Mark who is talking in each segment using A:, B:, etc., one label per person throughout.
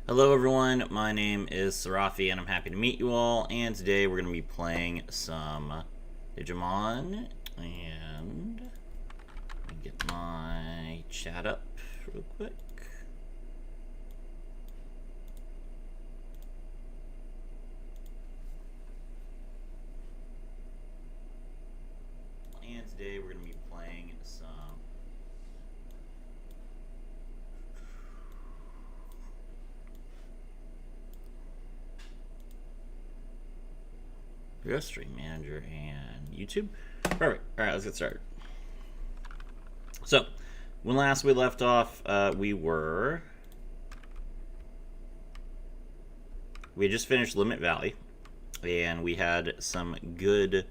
A: Hello everyone, my name is Sarafi and I'm happy to meet you all, and today we're going to be playing some Digimon, and let me get my chat up real quick. And today we're going to be playing some Stream Manager and YouTube. Perfect. Alright, let's get started. So, when last we left off, we had just finished Limit Valley, and we had some good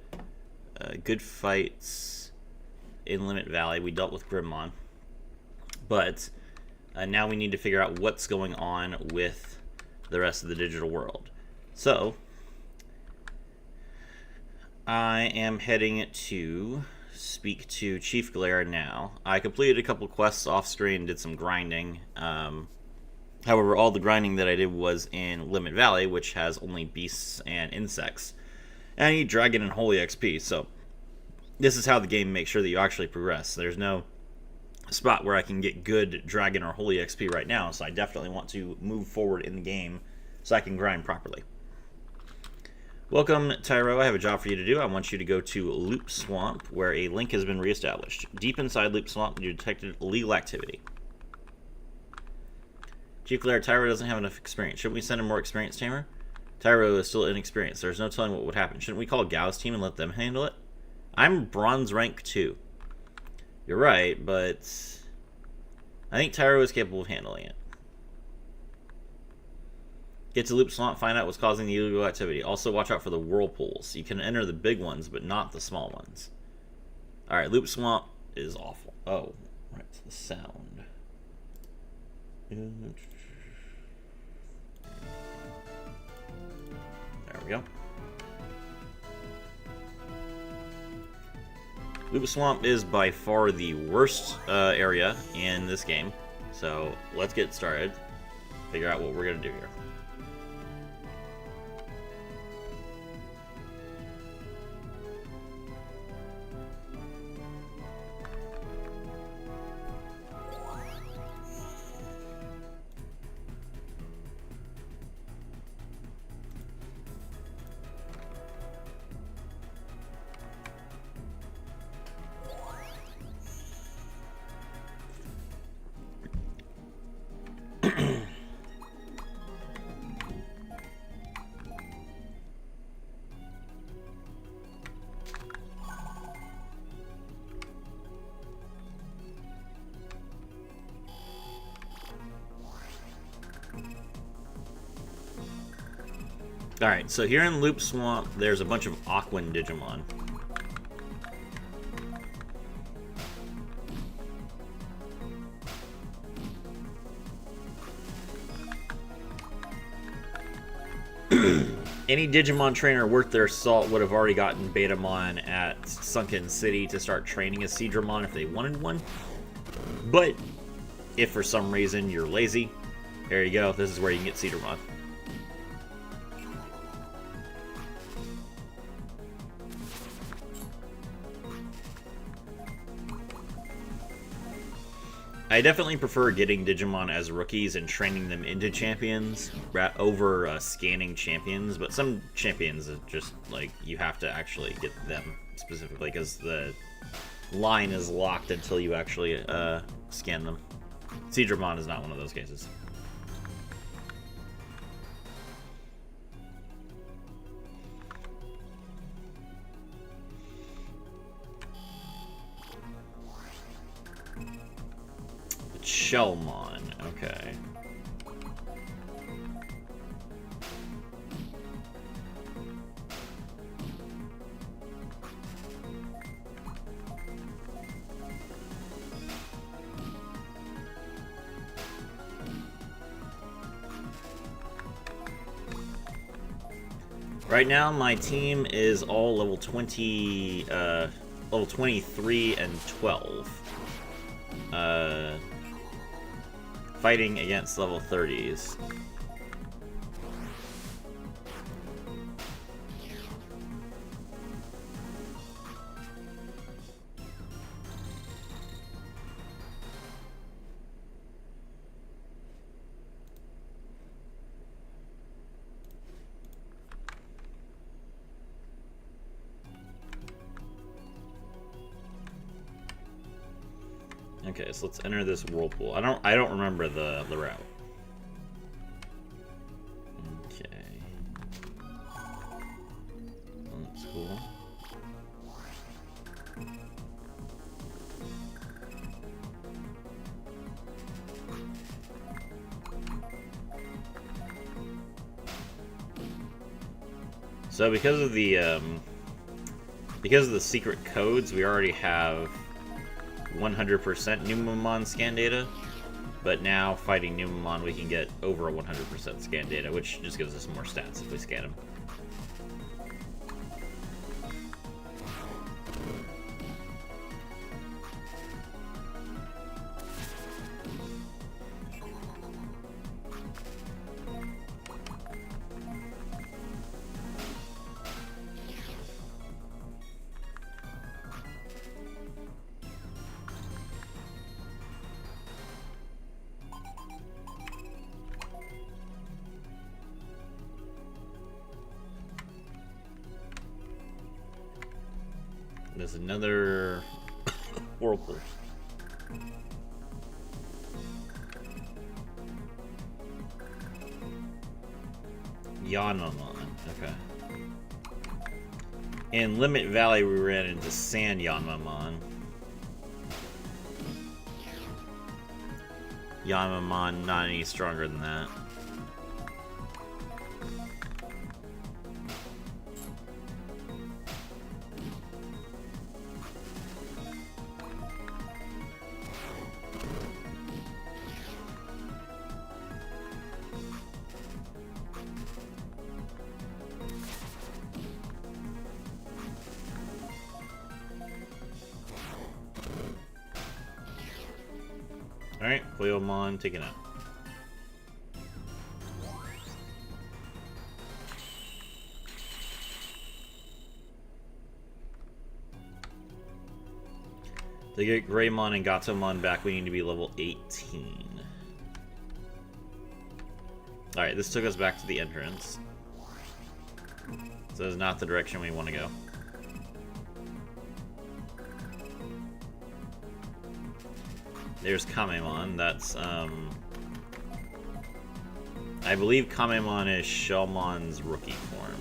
A: fights in Limit Valley. We dealt with Grimmon, but now we need to figure out what's going on with the rest of the digital world. So, I am heading to speak to Chief Galera now. I completed a couple quests off screen, did some grinding. However, all the grinding that I did was in Limit Valley, which has only beasts and insects. And I need Dragon and Holy XP, so this is how the game makes sure that you actually progress. There's no spot where I can get good Dragon or Holy XP right now, so I definitely want to move forward in the game so I can grind properly. Welcome, Tyro. I have a job for you to do. I want you to go to Loop Swamp, where a link has been reestablished. Deep inside Loop Swamp, you detected illegal activity. Chief Galera, Tyro doesn't have enough experience. Shouldn't we send him more experience, Tamer? Tyro is still inexperienced. There's no telling what would happen. Shouldn't we call Gao's team and let them handle it? I'm bronze rank 2. You're right, but I think Tyro is capable of handling it. Get to Loop Swamp, find out what's causing the illegal activity. Also, watch out for the whirlpools. You can enter the big ones, but not the small ones. Alright, Loop Swamp is awful. Oh, right, the sound. There we go. Loop Swamp is by far the worst area in this game. So, let's get started. Figure out what we're going to do here. Alright, so here in Loop Swamp, there's a bunch of Aquan Digimon. Any Digimon trainer worth their salt would have already gotten Betamon at Sunken City to start training as Seadramon if they wanted one. But, if for some reason you're lazy, there you go, this is where you can get Seadramon. I definitely prefer getting Digimon as rookies and training them into champions over scanning champions, but some champions are just, like, you have to actually get them specifically because the line is locked until you actually scan them. Seadramon is not one of those cases. Shellmon, okay. Right now, my team is all level 20, level 23 and 12. fighting against level 30s. Okay, so let's enter this whirlpool. I don't remember the route. Okay. Well, that's cool. So because of the secret codes, we already have 100% Numemon scan data, but now fighting Numemon we can get over 100% scan data, which just gives us more stats if we scan him. There's another whirlpool. Yanmamon, okay. In Limit Valley, we ran into Sand Yanmamon. Yanmamon not any stronger than that. Alright, Cleomon taken out. To get Greymon and Gatomon back, we need to be level 18. Alright, this took us back to the entrance. So it's not the direction we want to go. There's Kamemon. That's, I believe Kamemon is Shellmon's rookie form.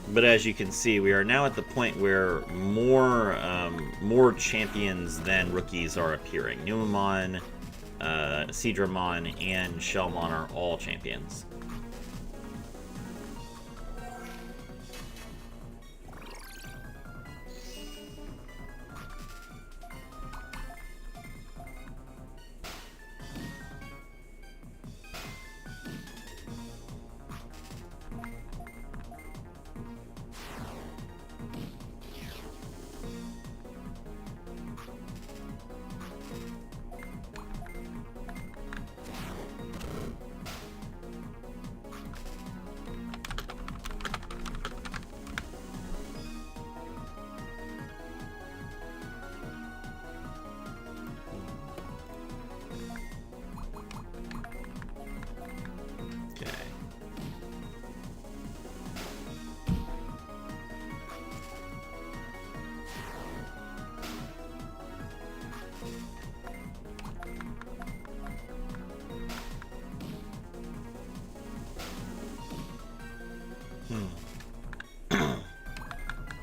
A: But as you can see, we are now at the point where more champions than rookies are appearing. Numemon, Seadramon, and Shellmon are all champions.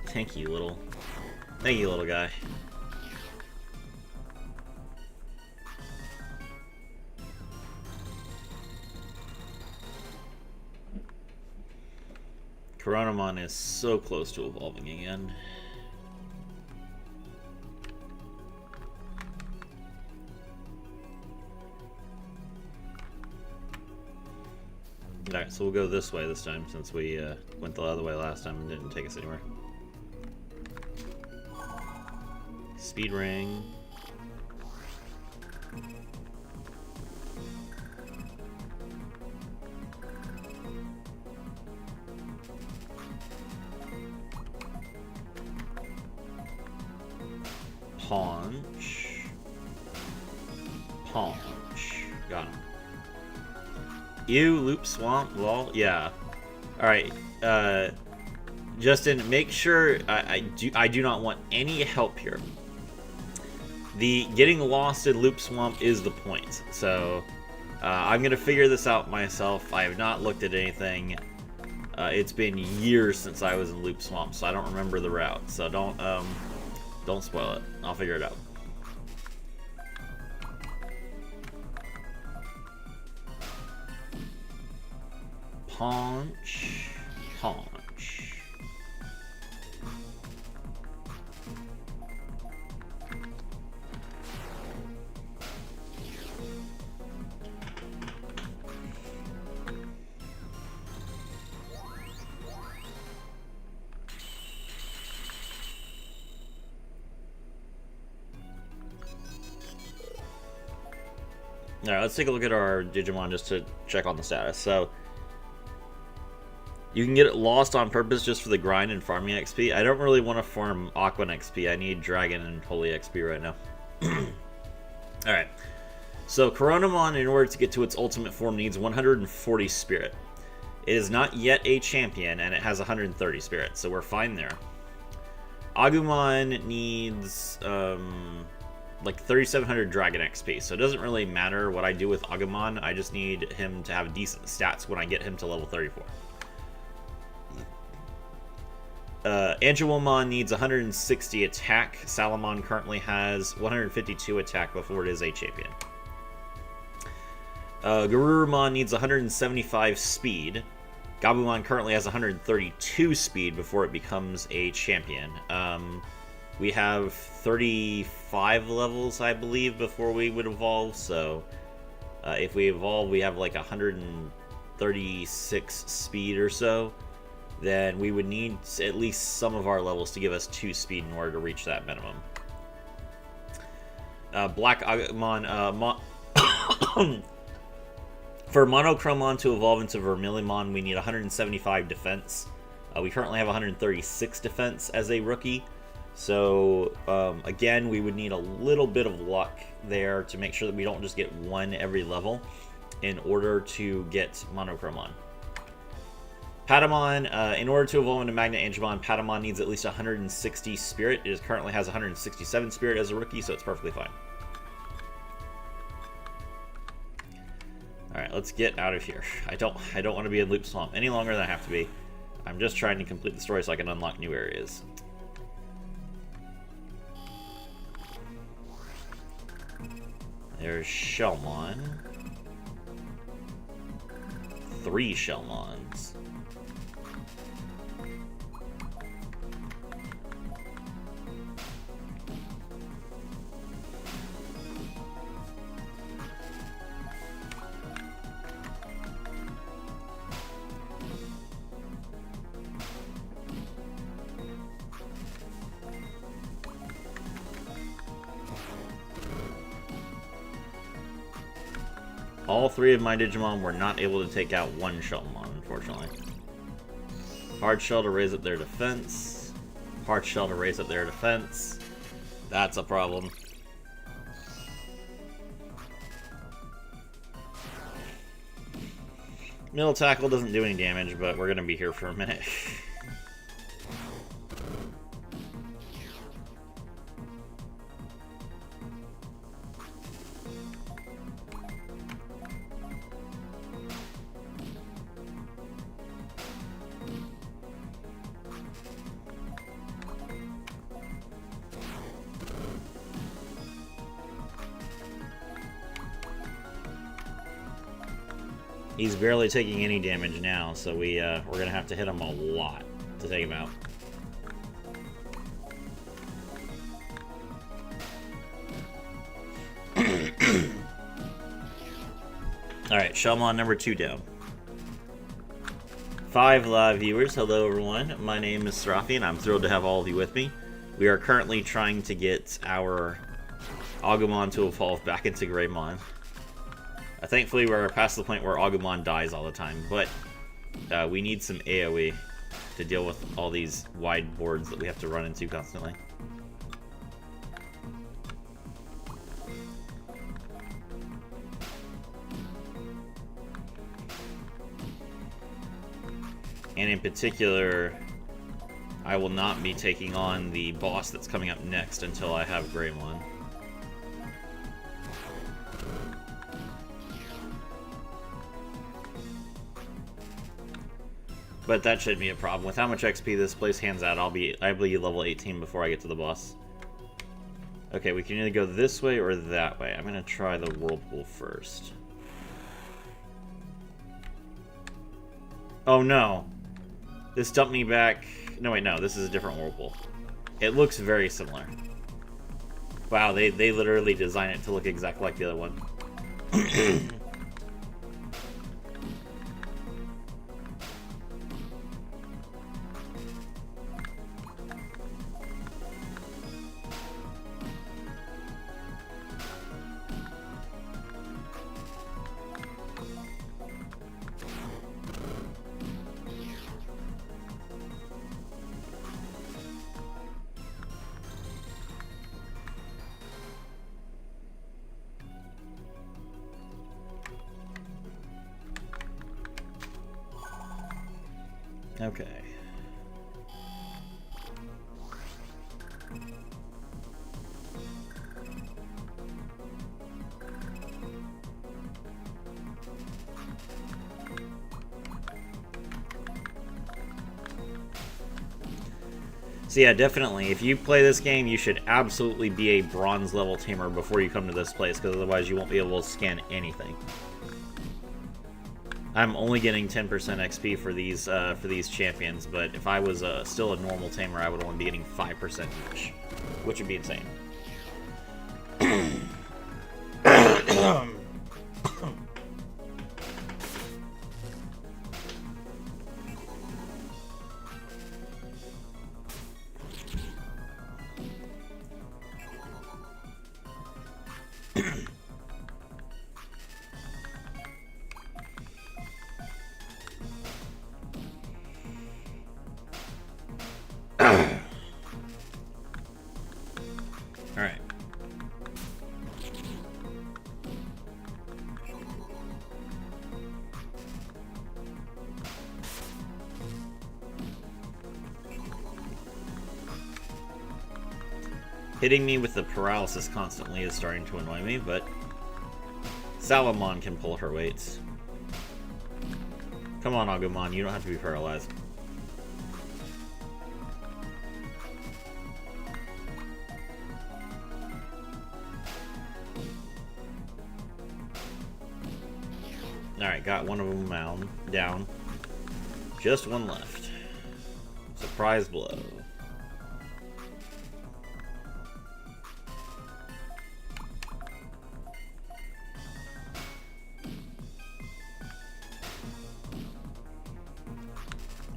A: Thank you, little guy. Coronamon is so close to evolving again. Alright, so we'll go this way this time, since we went the other way last time and didn't take us anywhere. Speed ring. Paunch. Paunch. Got him. Ew, loop swamp, lol. Yeah. Alright, Justin, make sure I do not want any help here. The getting lost in loop swamp is the point. So I'm gonna figure this out myself. I have not looked at anything. It's been years since I was in loop swamp, so I don't remember the route. So don't spoil it. I'll figure it out. Paunch. Paunch. Alright, let's take a look at our Digimon just to check on the status. So, you can get it lost on purpose just for the grind and farming XP. I don't really want to farm Aquan XP. I need Dragon and Holy XP right now. Alright. So, Coronamon, in order to get to its ultimate form, needs 140 spirit. It is not yet a champion, and it has 130 spirit, so we're fine there. Agumon needs, like 3,700 Dragon XP, so it doesn't really matter what I do with Agumon. I just need him to have decent stats when I get him to level 34. Angelomon needs 160 attack. Salamon currently has 152 attack before it is a champion. Garurumon needs 175 speed. Gabumon currently has 132 speed before it becomes a champion. We have 35 levels, I believe, before we would evolve, so if we evolve, we have like 136 speed or so. Then we would need at least some of our levels to give us 2 speed in order to reach that minimum. Black Agumon, for Monochromon to evolve into Vermilionmon, we need 175 defense. We currently have 136 defense as a rookie. So, again, we would need a little bit of luck there to make sure that we don't just get 1 every level in order to get Monochromon. Patamon, in order to evolve into Magna Angemon, Patamon needs at least 160 spirit. It currently has 167 spirit as a rookie, so it's perfectly fine. Alright, let's get out of here. I don't want to be in Loop Swamp any longer than I have to be. I'm just trying to complete the story so I can unlock new areas. There's Shellmon. 3 Shellmons. All 3 of my Digimon were not able to take out 1 Shellmon, unfortunately. Hard Shell to raise up their defense. Hard Shell to raise up their defense. That's a problem. Middle Tackle doesn't do any damage, but we're going to be here for a minute. He's barely taking any damage now, so we're gonna have to hit him a lot to take him out. Alright, Shellmon number 2 down. 5 live viewers, hello everyone. My name is Serafi and I'm thrilled to have all of you with me. We are currently trying to get our Agumon to evolve back into Greymon. Thankfully we're past the point where Agumon dies all the time, but we need some AoE to deal with all these wide boards that we have to run into constantly. And in particular, I will not be taking on the boss that's coming up next until I have Greymon. But that shouldn't be a problem. With how much XP this place hands out, I believe level 18 before I get to the boss. Okay, we can either go this way or that way. I'm gonna try the whirlpool first. Oh no. This dumped me back... No, wait, no. This is a different whirlpool. It looks very similar. Wow, they literally designed it to look exactly like the other one. Okay. So yeah, definitely, if you play this game, you should absolutely be a bronze level tamer before you come to this place, because otherwise you won't be able to scan anything. I'm only getting 10% XP for these champions, but if I was still a normal tamer, I would only be getting 5% each, which would be insane. Alright. Hitting me with the paralysis constantly is starting to annoy me, but Salamon can pull her weights. Come on, Agumon, you don't have to be paralyzed. Alright, got one of them down. Just one left. Surprise blow.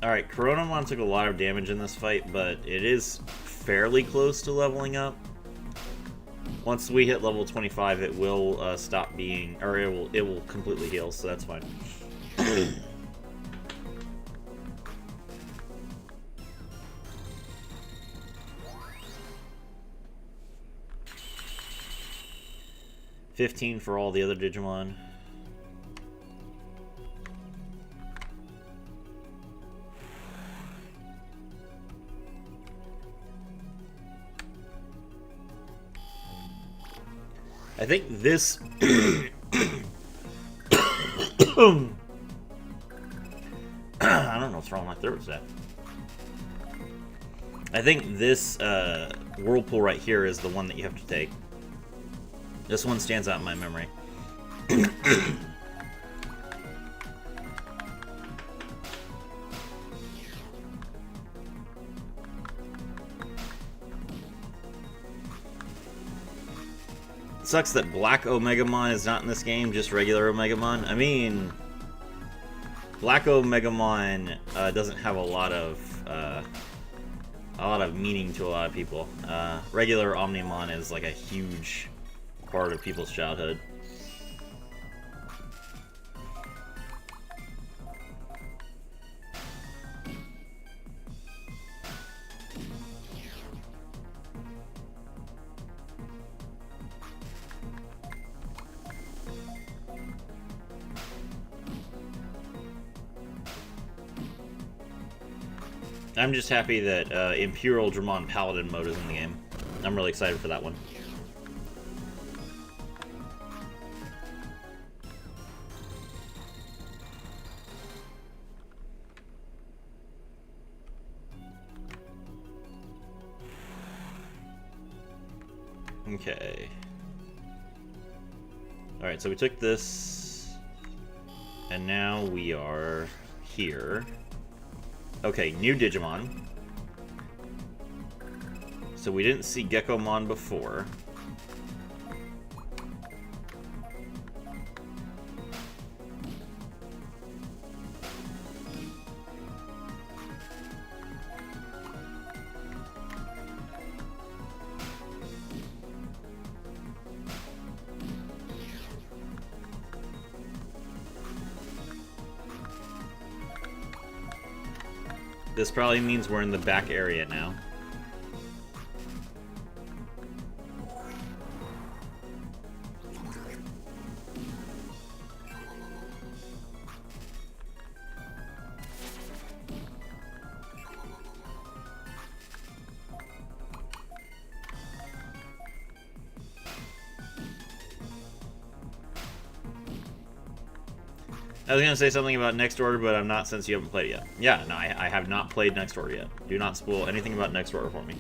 A: Alright, Coronamon took a lot of damage in this fight, but it is fairly close to leveling up. Once we hit level 25, it will stop being, or it will completely heal, so that's fine. 15 for all the other Digimon. I think this... I don't know what's wrong with my throat today. I think this whirlpool right here is the one that you have to take. This one stands out in my memory. Sucks that Black Omegamon is not in this game, just regular Omegamon. I mean, Black Omegamon doesn't have a lot of meaning to a lot of people. Regular Omnimon is like a huge part of people's childhood. I'm just happy that Imperial Dramon Paladin mode is in the game. I'm really excited for that one. Okay. Alright, so we took this, and now we are here. Okay, new Digimon. So we didn't see Geckomon before. This probably means we're in the back area now. I was going to say something about Next Order, but I'm not, since you haven't played it yet. Yeah, no, I have not played Next Order yet. Do not spoil anything about Next Order for me.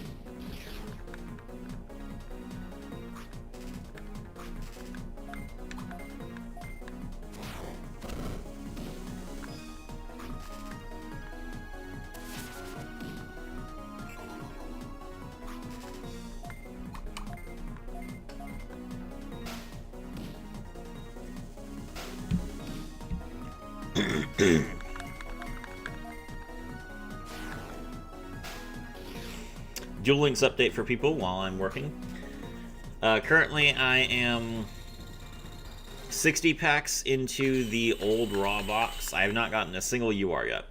A: Duel Links update for people while I'm working. Currently, I am 60 packs into the old raw box. I have not gotten a single UR yet.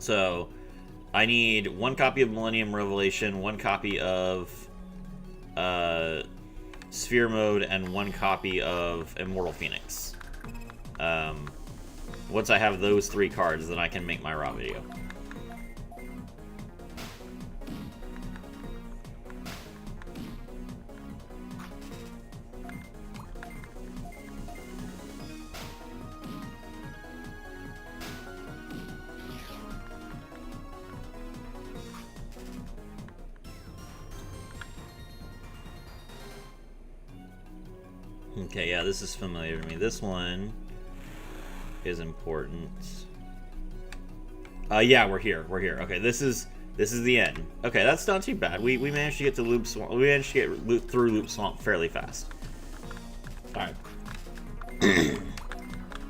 A: So, I need 1 copy of Millennium Revelation, 1 copy of Sphere Mode, and 1 copy of Immortal Phoenix. Once I have those 3 cards, then I can make my raw video. Okay, yeah, this is familiar to me. This one is important. Yeah, we're here. We're here. Okay, this is the end. Okay, that's not too bad. We managed to get to Loop Swamp. We managed to get through Loop Swamp fairly fast. All right.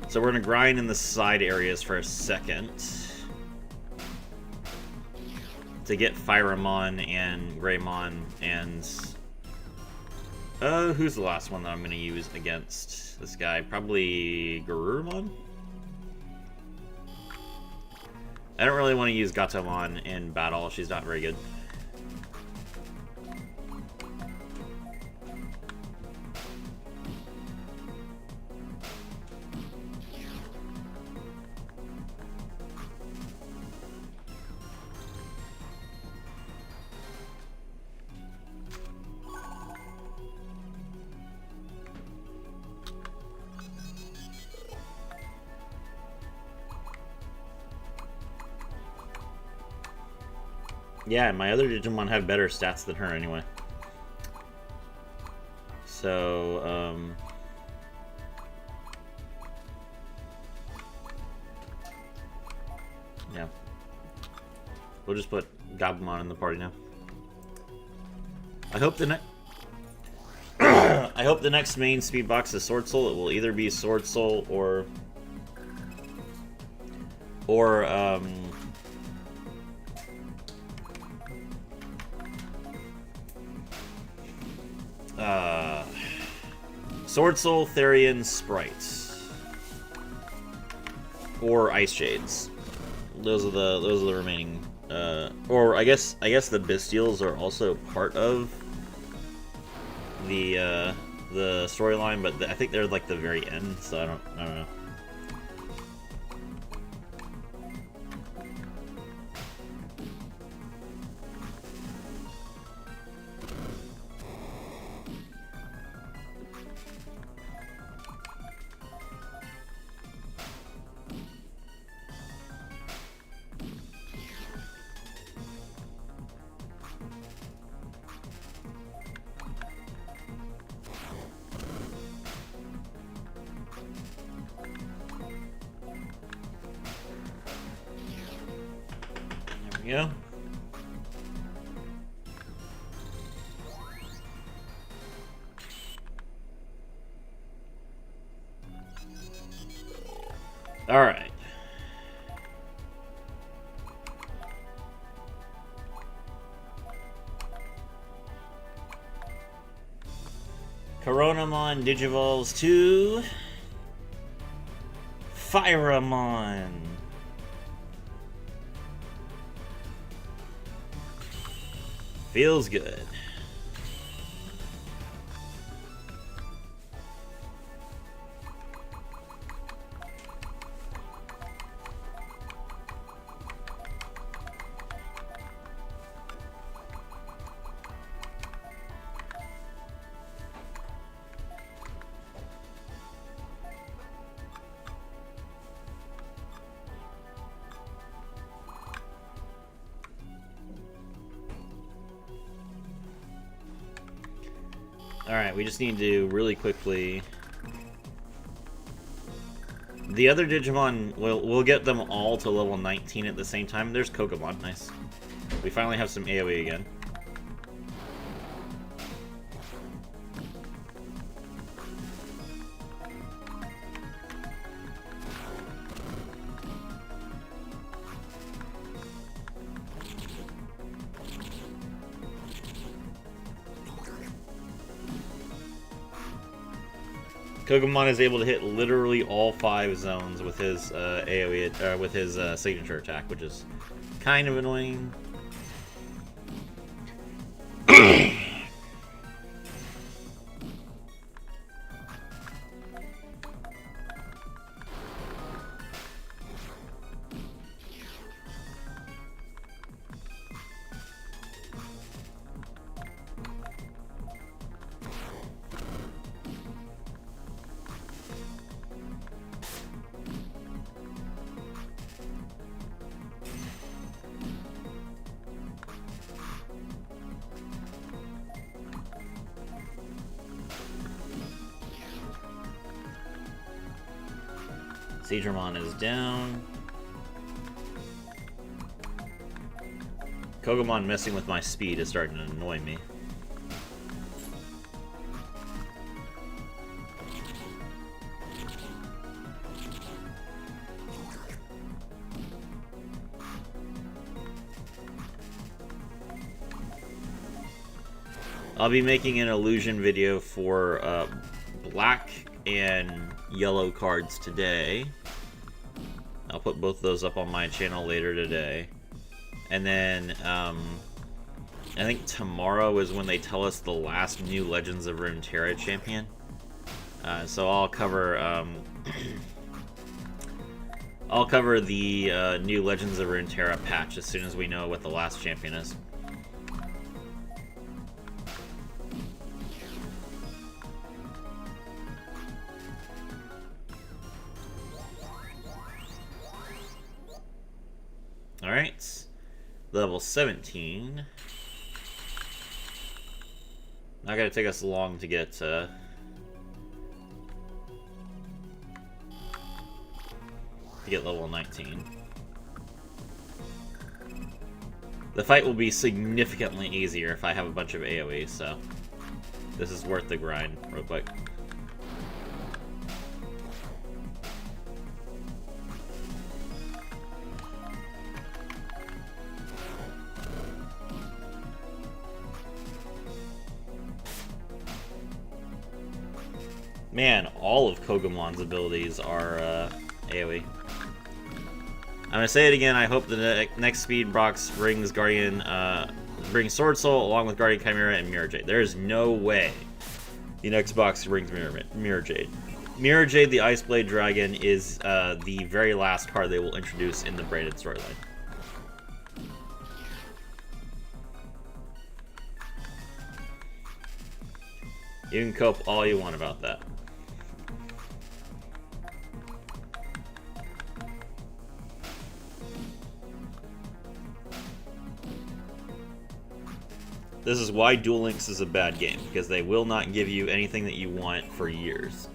A: So we're gonna grind in the side areas for a second to get Firamon and Greymon and who's the last one that I'm gonna use against this guy? Probably Garurumon? I don't really want to use Gatomon in battle. She's not very good. Yeah, my other Digimon have better stats than her anyway. So, yeah. We'll just put Gabumon in the party now. I hope the next I hope the next main speed box is Sword Soul. It will either be Sword Soul or Or, Sword Soul, Therian, Sprites. Or Ice Shades. Those are the remaining. Or I guess the Bestials are also part of the storyline, but I think they're like the very end, so I don't know. Yeah. All right. Coronamon Digivolves to Firamon. Feels good. Alright, we just need to really quickly... The other Digimon, we'll get them all to level 19 at the same time. There's Kokomon, nice. We finally have some AoE again. Kokomon is able to hit literally all 5 zones with his AoE, with his signature attack, which is kind of annoying. Digimon is down. Kokomon messing with my speed is starting to annoy me. I'll be making an illusion video for black and yellow cards today. I'll put both of those up on my channel later today. And then, I think tomorrow is when they tell us the last new Legends of Runeterra champion. So I'll cover, I'll cover the new Legends of Runeterra patch as soon as we know what the last champion is. Alright, level 17. Not gonna take us long to get level 19. The fight will be significantly easier if I have a bunch of AoE, so this is worth the grind real quick. Man, all of Kogamon's abilities are AoE. I'm gonna say it again. I hope the next speed box brings brings Sword Soul along with Guardian Chimera and Mirror Jade. There is no way the next box brings Mirror Jade. Mirror Jade, the Ice Blade Dragon, is the very last card they will introduce in the braided storyline. You can cope all you want about that. This is why Duel Links is a bad game, because they will not give you anything that you want for years.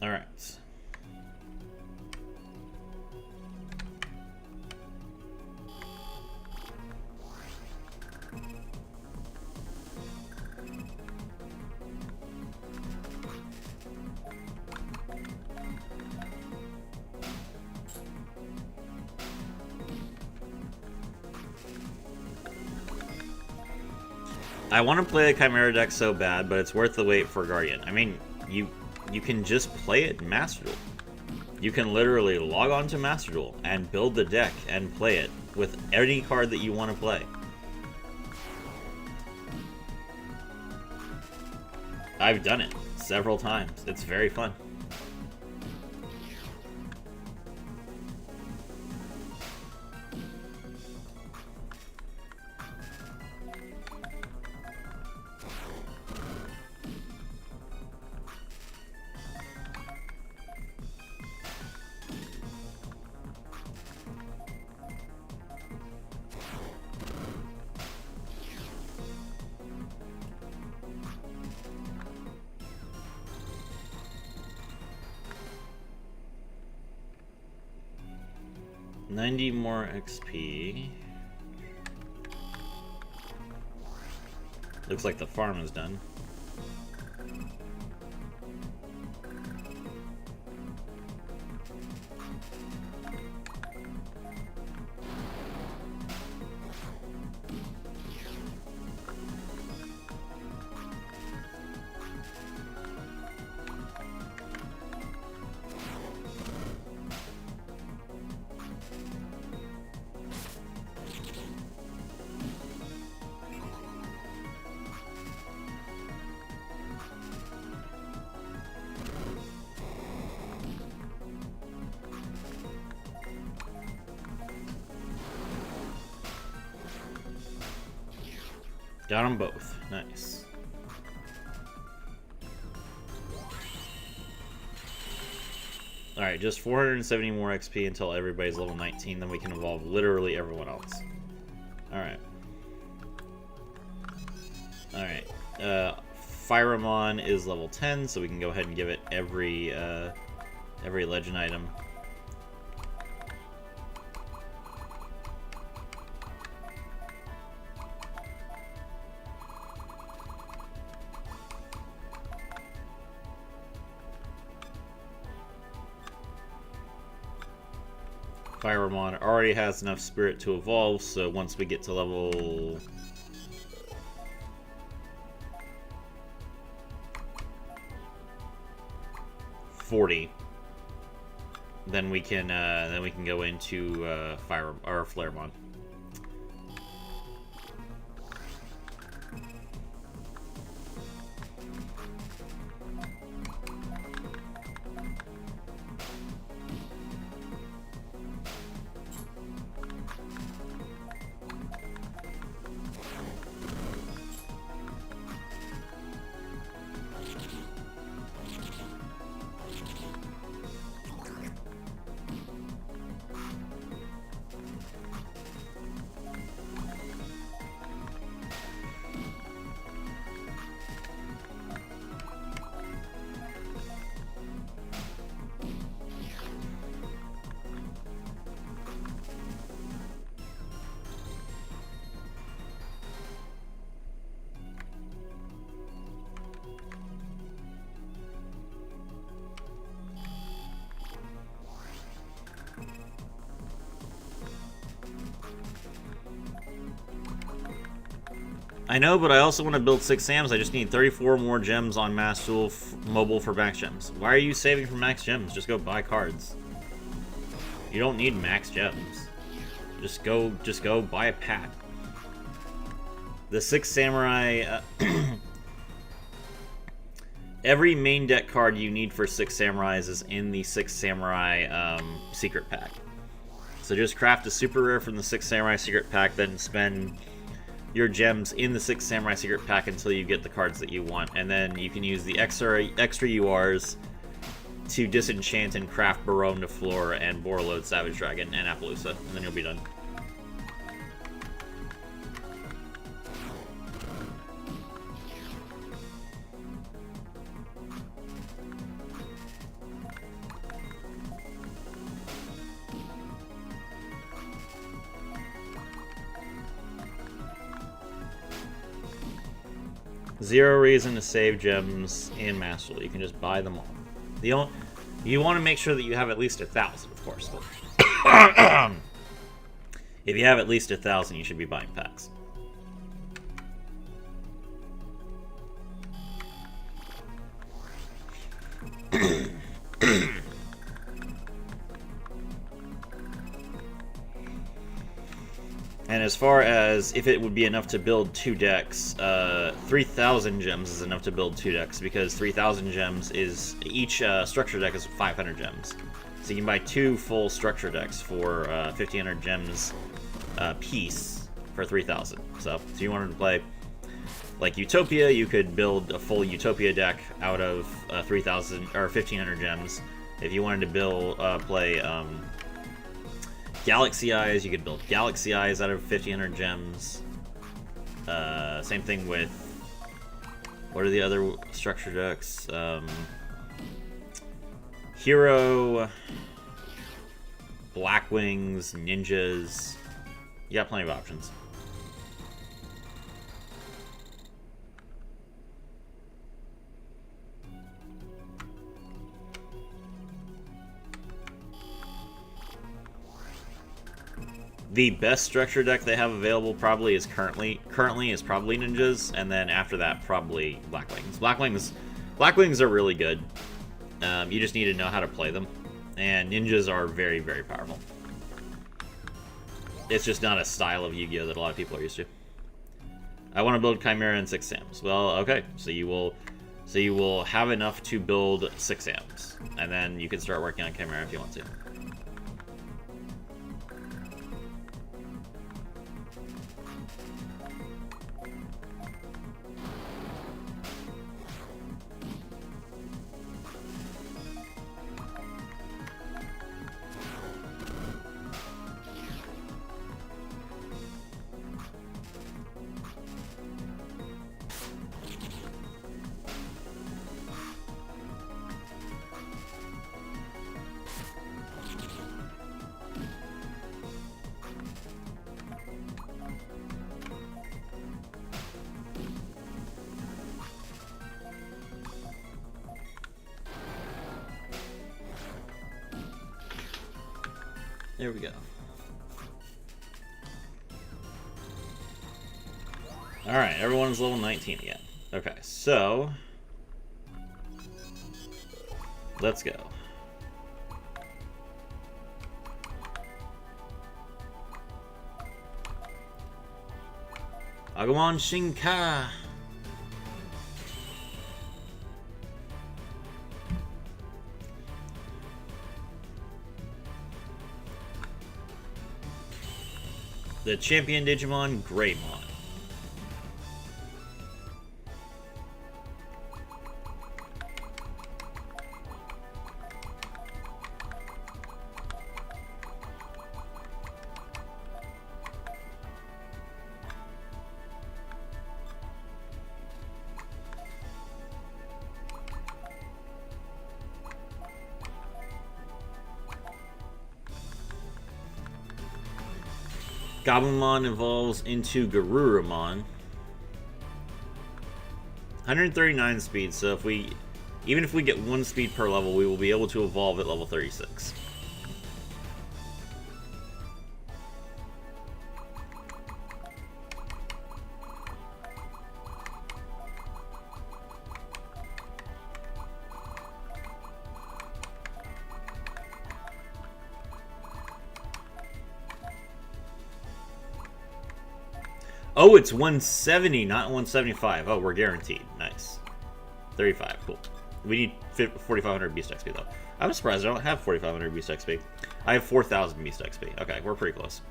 A: All right. I want to play a Chimera deck so bad, but it's worth the wait for Guardian. I mean, you can just play it in Master Duel. You can literally log on to Master Duel and build the deck and play it with any card that you want to play. I've done it several times. It's very fun. $90 more XP. Looks like the farm is done. Got them both. Nice. Alright, just 470 more XP until everybody's level 19, then we can evolve literally everyone else. Alright. Alright. Firamon is level 10, so we can go ahead and give it every legend item. Firamon already has enough spirit to evolve, so once we get to level 40, then we can go into Fire or Firamon. I know, but I also want to build 6 SAMs. I just need 34 more gems on Mass Duel Mobile for max gems. Why are you saving for max gems? Just go buy cards. You don't need max gems. Just go buy a pack. The 6 Samurai... every main deck card you need for 6 Samurais is in the 6 Samurai secret pack. So just craft a super rare from the 6 Samurai secret pack, then spend your gems in the 6 Samurai secret pack until you get the cards that you want, and then you can use the extra URs to disenchant and craft Barone de Fleur and Borreload Savage Dragon and Appaloosa, and then you'll be done. Zero reason to save gems in Master Duel. You can just buy them all. You want to make sure that you have at least 1,000, of course. If you have at least 1,000, you should be buying packs. And as far as if it would be enough to build 2 decks, 3,000 gems is enough to build 2 decks, because 3,000 gems is, each structure deck is 500 gems. So you can buy 2 full structure decks for 1,500 gems piece for 3,000. So if you wanted to play like Utopia, you could build a full Utopia deck out of 3,000 or 1,500 gems. If you wanted to play Galaxy Eyes, you could build Galaxy Eyes out of 1,500 gems. Same thing with, what are the other structure decks? Hero, Blackwings, Ninjas. You got plenty of options. The best structure deck they have available probably is currently is probably Ninjas, and then after that probably Blackwings. Blackwings are really good. You just need to know how to play them, and Ninjas are very, very powerful. It's just not a style of Yu-Gi-Oh that a lot of people are used to. I want to build Chimera and 6 SAMs. Well, okay, so you will have enough to build 6 SAMs, and then you can start working on Chimera if you want to. There we go. Alright, everyone's level 19 again. Okay, so... let's go. Agumon Shinka! The champion Digimon, Greymon. Gabumon evolves into Garurumon. 139 speed, so even if we get 1 speed per level, we will be able to evolve at level 36. Oh, it's 170, not 175. Oh, we're guaranteed. Nice. 35, cool. We need 4,500 Beast XP, though. I'm surprised I don't have 4,500 Beast XP. I have 4,000 Beast XP. Okay, we're pretty close.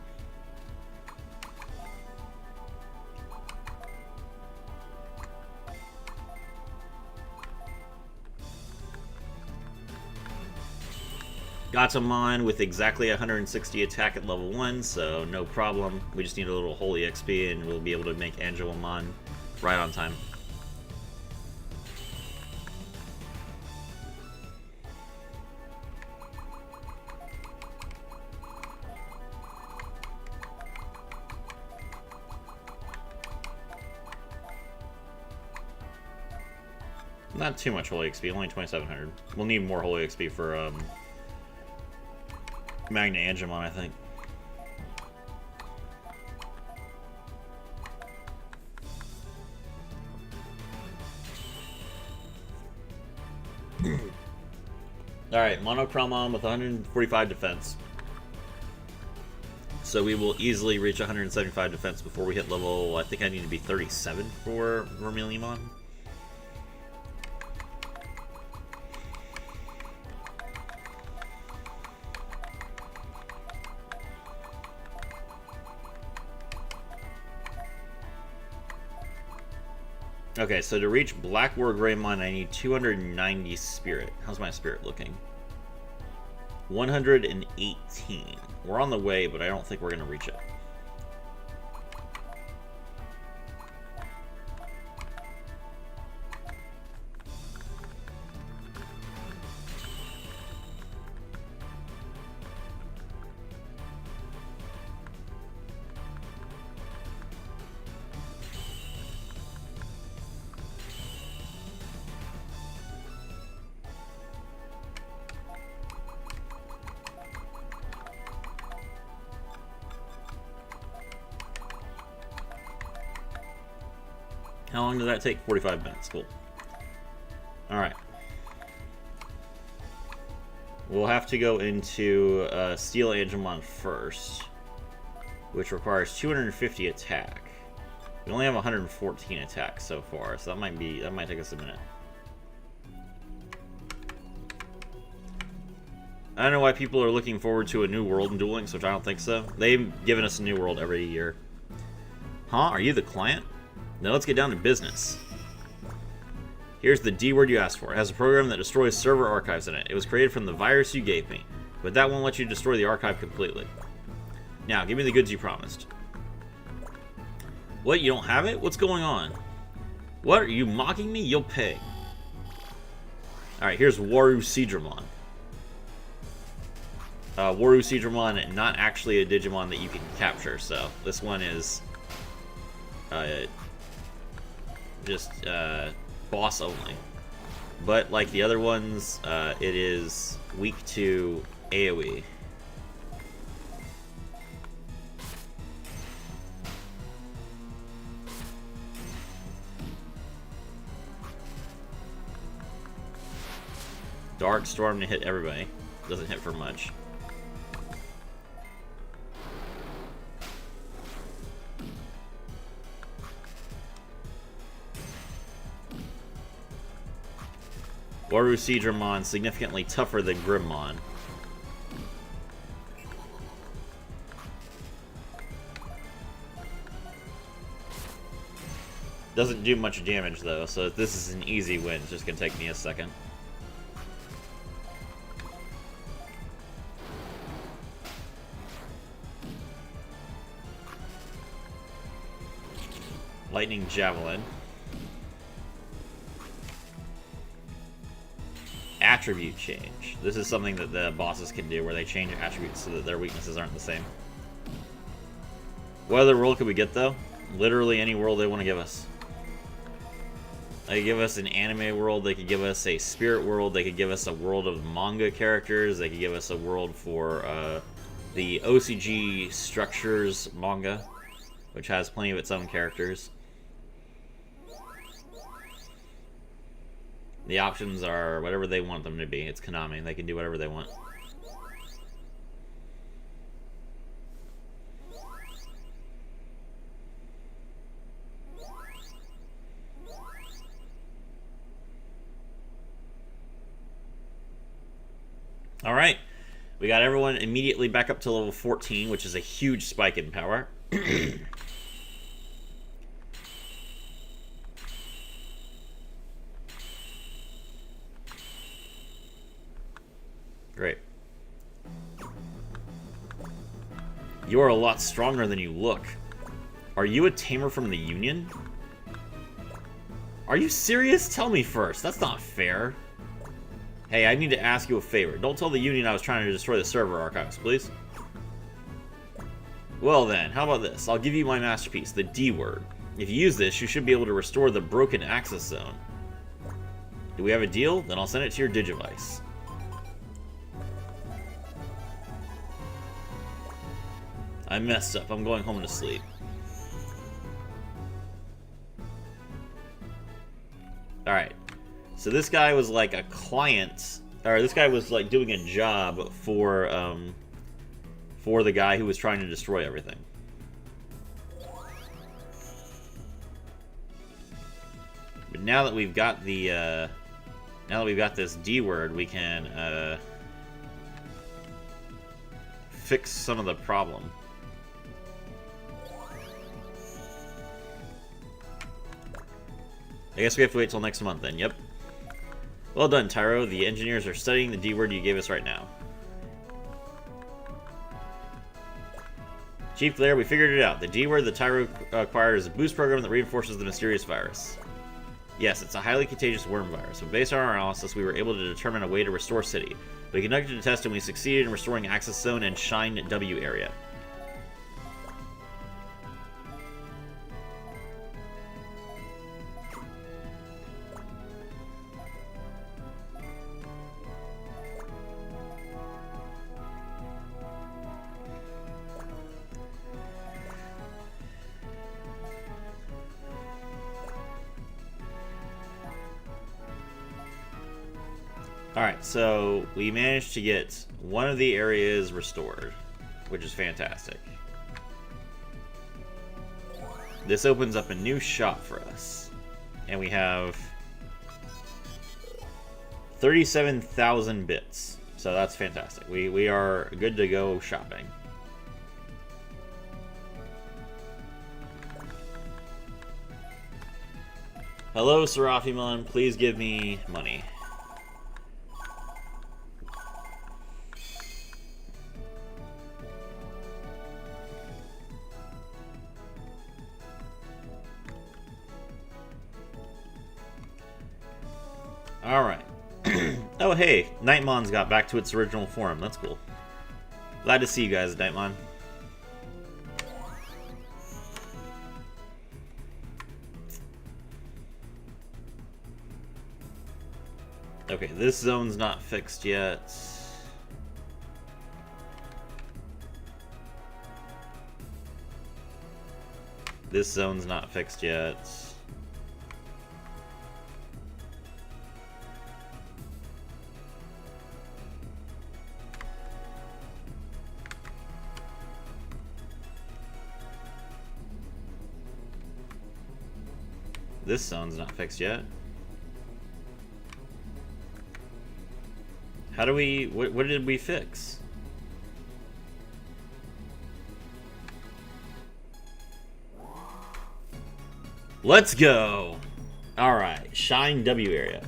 A: Gatomon with exactly 160 attack at level 1, so no problem. We just need a little holy XP and we'll be able to make Angelomon right on time. Not too much holy XP, only 2,700. We'll need more holy XP for Magna Angemon, I think. Alright, Monochromon with 145 defense. So we will easily reach 175 defense before we hit level, I think I need to be 37 for Vermilion. Okay, so to reach Black War Greymon, I need 290 spirit. How's my spirit looking? 118. We're on the way, but I don't think we're going to reach it. How long did that take? 45 minutes. Cool. Alright. We'll have to go into Steel Angemon first, which requires 250 attack. We only have 114 attack so far, so that might take us a minute. I don't know why people are looking forward to a new world in Duel Links, which I don't think so. They've given us a new world every year. Huh? Are you the client? Now let's get down to business. Here's the D word you asked for. It has a program that destroys server archives in it. It was created from the virus you gave me, but that won't let you destroy the archive completely. Now, give me the goods you promised. What, you don't have it? What's going on? What, are you mocking me? You'll pay. Alright, here's Waru Seedramon. Waru Seedramon, not actually a Digimon that you can capture, so this one is just boss only. But like the other ones, it is weak to AoE. Dark Storm to hit everybody. Doesn't hit for much. Waru Seadramon significantly tougher than Grimmon. Doesn't do much damage though, so this is an easy win. It's just gonna take me a second. Lightning Javelin. Attribute change. This is something that the bosses can do where they change attributes so that their weaknesses aren't the same. What other world could we get though? Literally any world they want to give us. They could give us an anime world, they could give us a spirit world, they could give us a world of manga characters, they could give us a world for the OCG Structures manga, which has plenty of its own characters. The options are whatever they want them to be. It's Konami. They can do whatever they want. Alright. We got everyone immediately back up to level 14, which is a huge spike in power. Great. You are a lot stronger than you look. Are you a tamer from the Union? Are you serious? Tell me first. That's not fair. Hey, I need to ask you a favor. Don't tell the Union I was trying to destroy the server archives, please. Well then, how about this? I'll give you my masterpiece, the D word. If you use this, you should be able to restore the broken access zone. Do we have a deal? Then I'll send it to your Digivice. I messed up. I'm going home to sleep. Alright. So this guy was like a client, or this guy was like doing a job for the guy who was trying to destroy everything. But now that we've got the now that we've got this D word, we can fix some of the problem. I guess we have to wait till next month then, yep. Well done, Tyro. The engineers are studying the D word you gave us right now. Chief Blair, we figured it out. The D word that Tyro acquired is a boost program that reinforces the mysterious virus. Yes, it's a highly contagious worm virus, but based on our analysis, we were able to determine a way to restore City. We conducted a test and we succeeded in restoring Access Zone and Shine W area. Alright, so we managed to get one of the areas restored, which is fantastic. This opens up a new shop for us. And we have 37,000 bits. So that's fantastic. We are good to go shopping. Hello, Serafimon. Please give me money. Alright. Oh, hey. Nightmon's got back to its original form. That's cool. Glad to see you guys, Nightmon. Okay, this zone's not fixed yet. This zone's not fixed yet. This zone's not fixed yet. How do we... What did we fix? Let's go! Alright, Shine W area.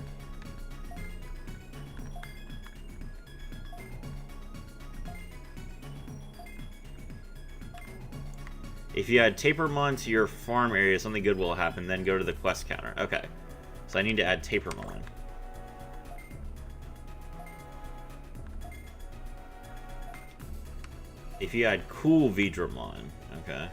A: If you add Tapermon to your farm area, something good will happen, then go to the quest counter. Okay. So I need to add Tapermon. If you add Cool Vidramon. Okay.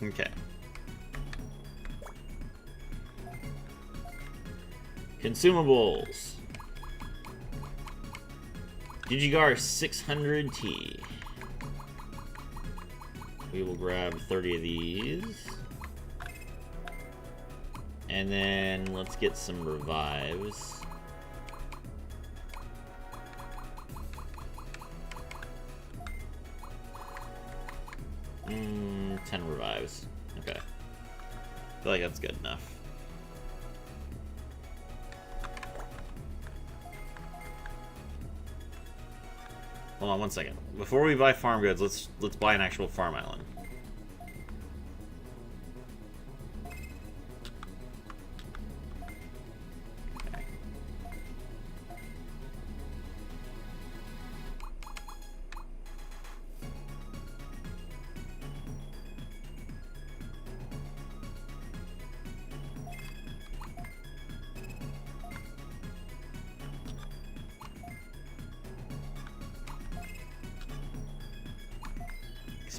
A: Okay. Consumables. Digigar 600T. We will grab 30 of these. And then let's get some revives. Mm, 10 revives. Okay. I feel like that's good enough. Hold on one second. Before we buy farm goods, let's buy an actual farm island.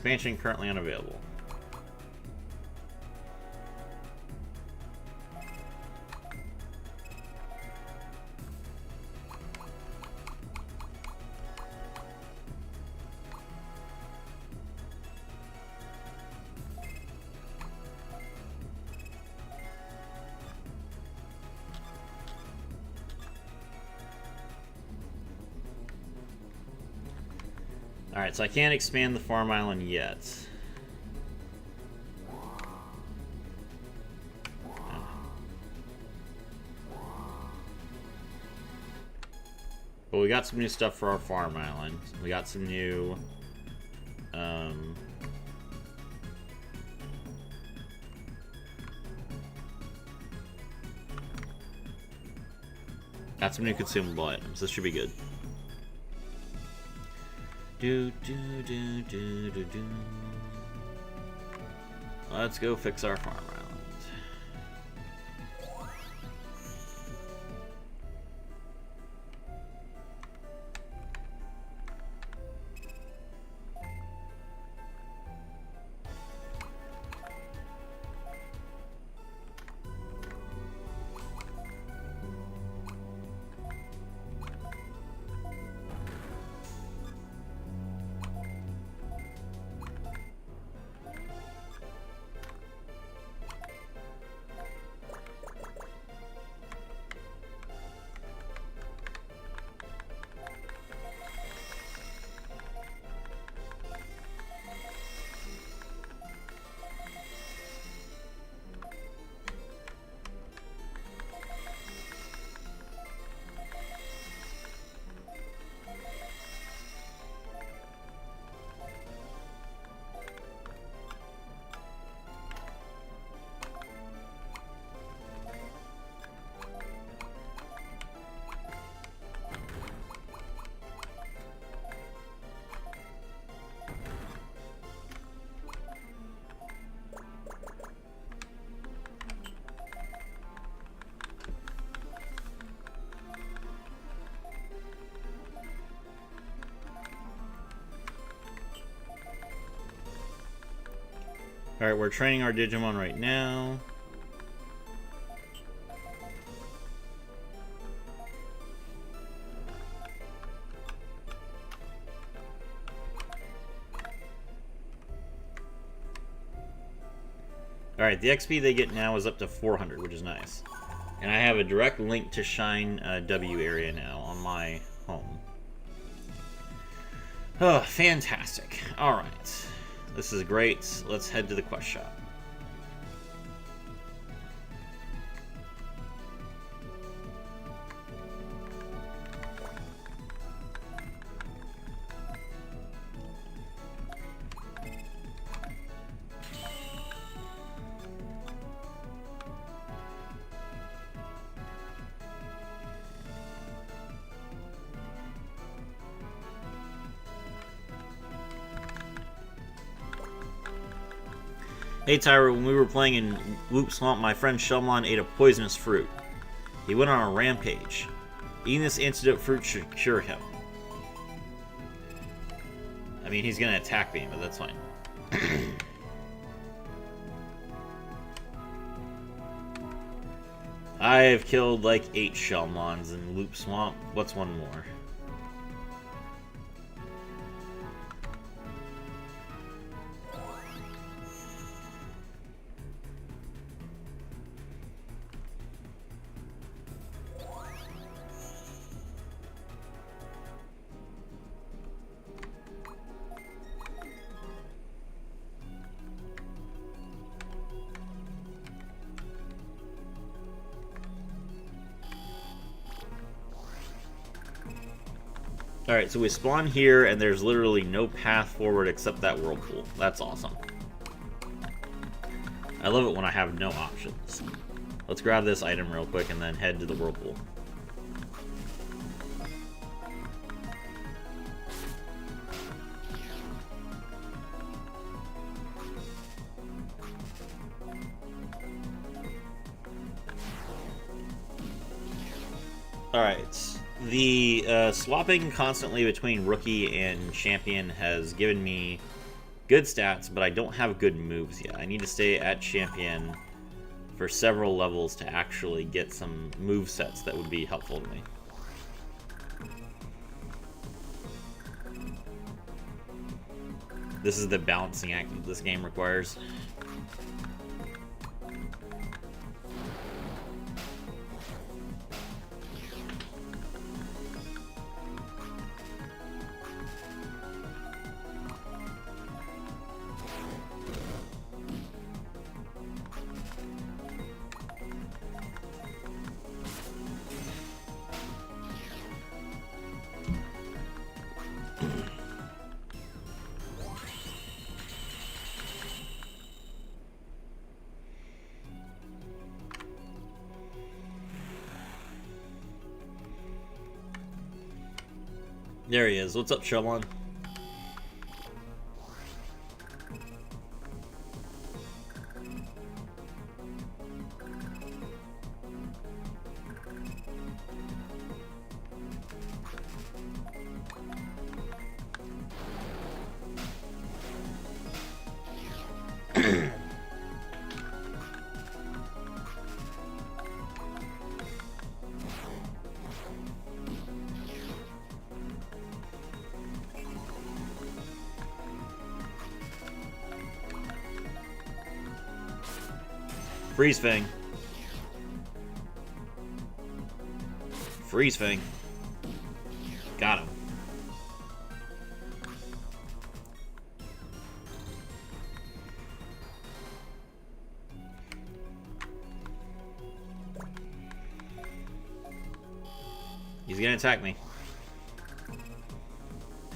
A: Expansion currently unavailable. Alright, so I can't expand the farm island yet. But we got some new stuff for our farm island. We got some new... got some new consumable items. This should be good. Let's go fix our farm island. Alright, we're training our Digimon right now. Alright, the XP they get now is up to 400, which is nice. And I have a direct link to Shine W area now on my home. Oh, fantastic. Alright. This is great. Let's head to the quest shop. Hey Tyra, when we were playing in Loop Swamp, my friend Shelmon ate a poisonous fruit. He went on a rampage. Eating this antidote fruit should cure him. I mean, he's gonna attack me, but that's fine. I have killed like 8 Shelmons in Loop Swamp. What's one more? Alright, so we spawn here, and there's literally no path forward except that whirlpool. That's awesome. I love it when I have no options. Let's grab this item real quick and then head to the whirlpool. Alright. The swapping constantly between rookie and champion has given me good stats, but I don't have good moves yet. I need to stay at champion for several levels to actually get some move sets that would be helpful to me. This is the balancing act that this game requires. There he is. What's up, Shelmon? Freeze Fang. Freeze Fang. Got him. He's gonna attack me.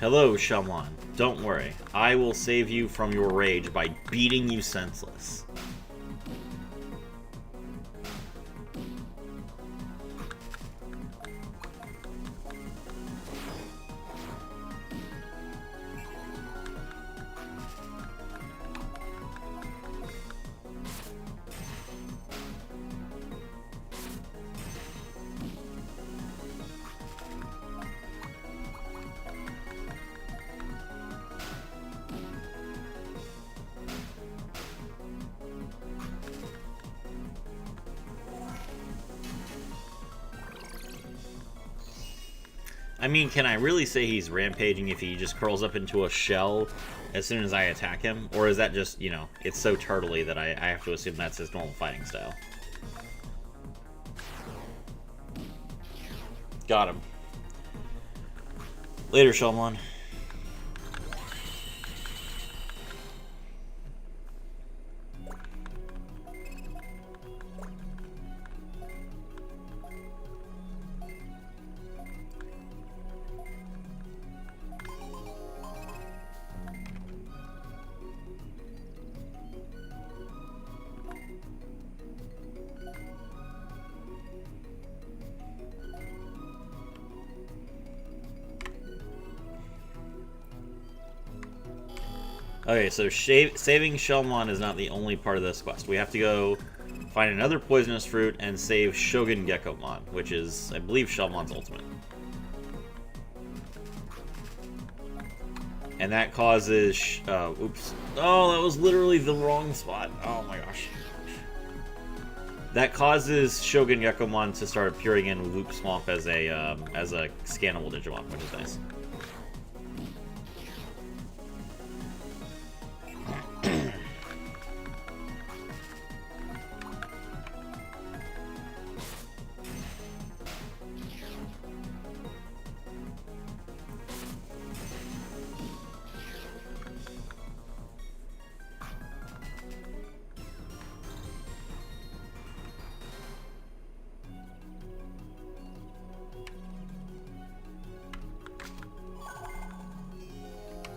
A: Hello, Shelmon. Don't worry. I will save you from your rage by beating you senseless. I mean, can I really say he's rampaging if he just curls up into a shell as soon as I attack him? Or is that just, you know, it's so turtly that I have to assume that's his normal fighting style? Got him. Later, Shelmon. Okay, so saving Shelmon is not the only part of this quest. We have to go find another poisonous fruit and save Shogun Geckomon, which is, I believe, Shelmon's ultimate. And that causes... oops. Oh, that was literally the wrong spot. Oh my gosh. That causes Shogun Geckomon to start appearing in Loop Swamp as a scannable Digimon, which is nice.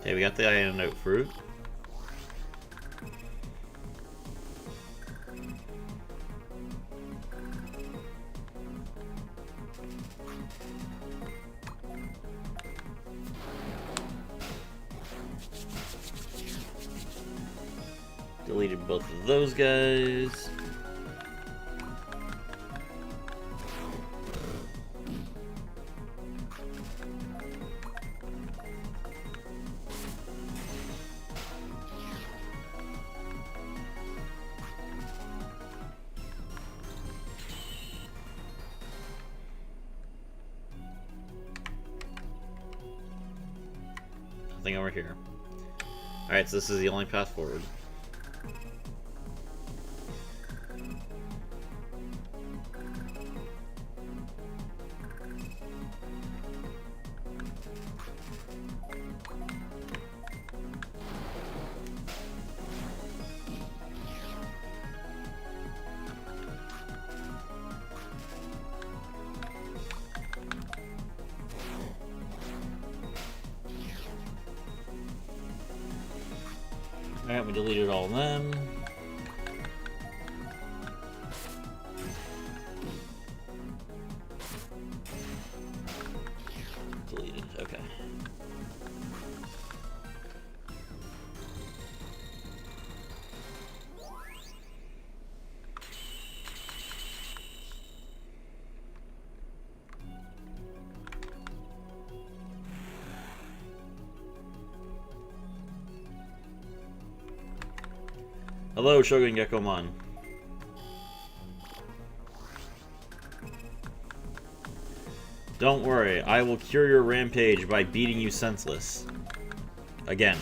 A: Okay, we got the antidote fruit. Deleted both of those guys. Nothing over here. Alright, so this is the only path forward. Alright, we deleted all of them. Deleted, okay. Hello, Shogun Geckomon. Don't worry, I will cure your rampage by beating you senseless. Again.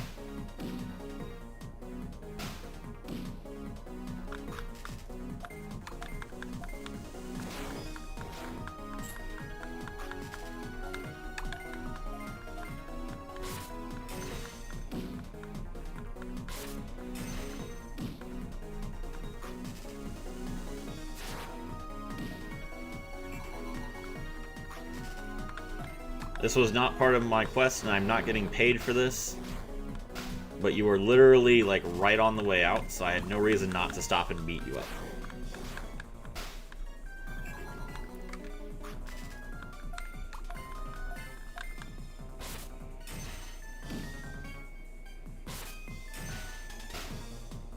A: This was not part of my quest, and I'm not getting paid for this. But you were literally, like, right on the way out, so I had no reason not to stop and beat you up.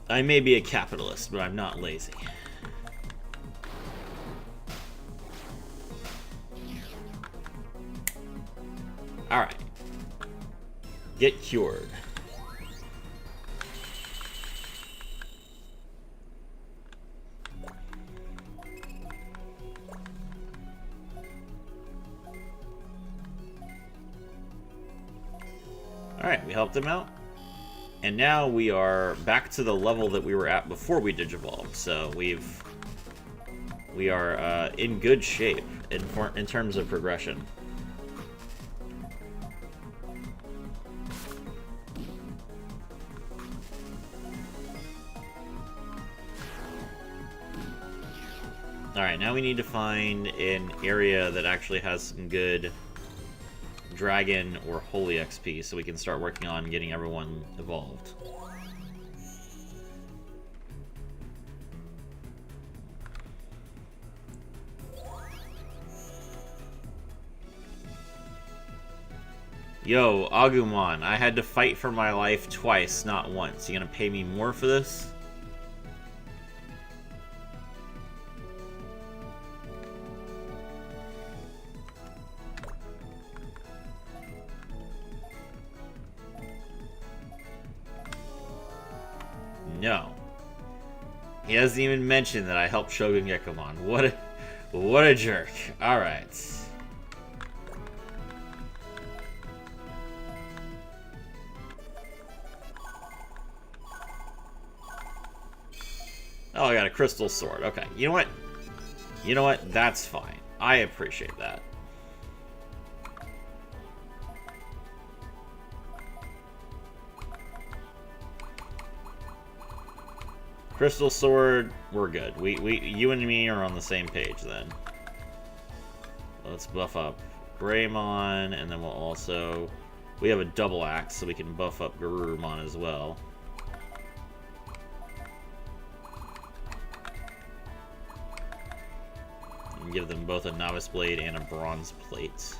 A: I may be a capitalist, but I'm not lazy. Alright. Get cured. Alright, we helped him out. And now we are back to the level that we were at before we digivolved. So we are in good shape in terms of progression. Alright, now we need to find an area that actually has some good dragon or holy XP so we can start working on getting everyone evolved. Yo, Agumon, I had to fight for my life twice, not once. You gonna pay me more for this? No. He hasn't even mentioned that I helped Shogun Gekomon. What a jerk. Alright. Oh, I got a crystal sword. Okay, you know what? You know what? That's fine. I appreciate that. Crystal sword, we're good. You and me are on the same page then. Let's buff up Greymon, and then we'll also... We have a double axe, so we can buff up Garurumon as well. And give them both a novice blade and a bronze plate.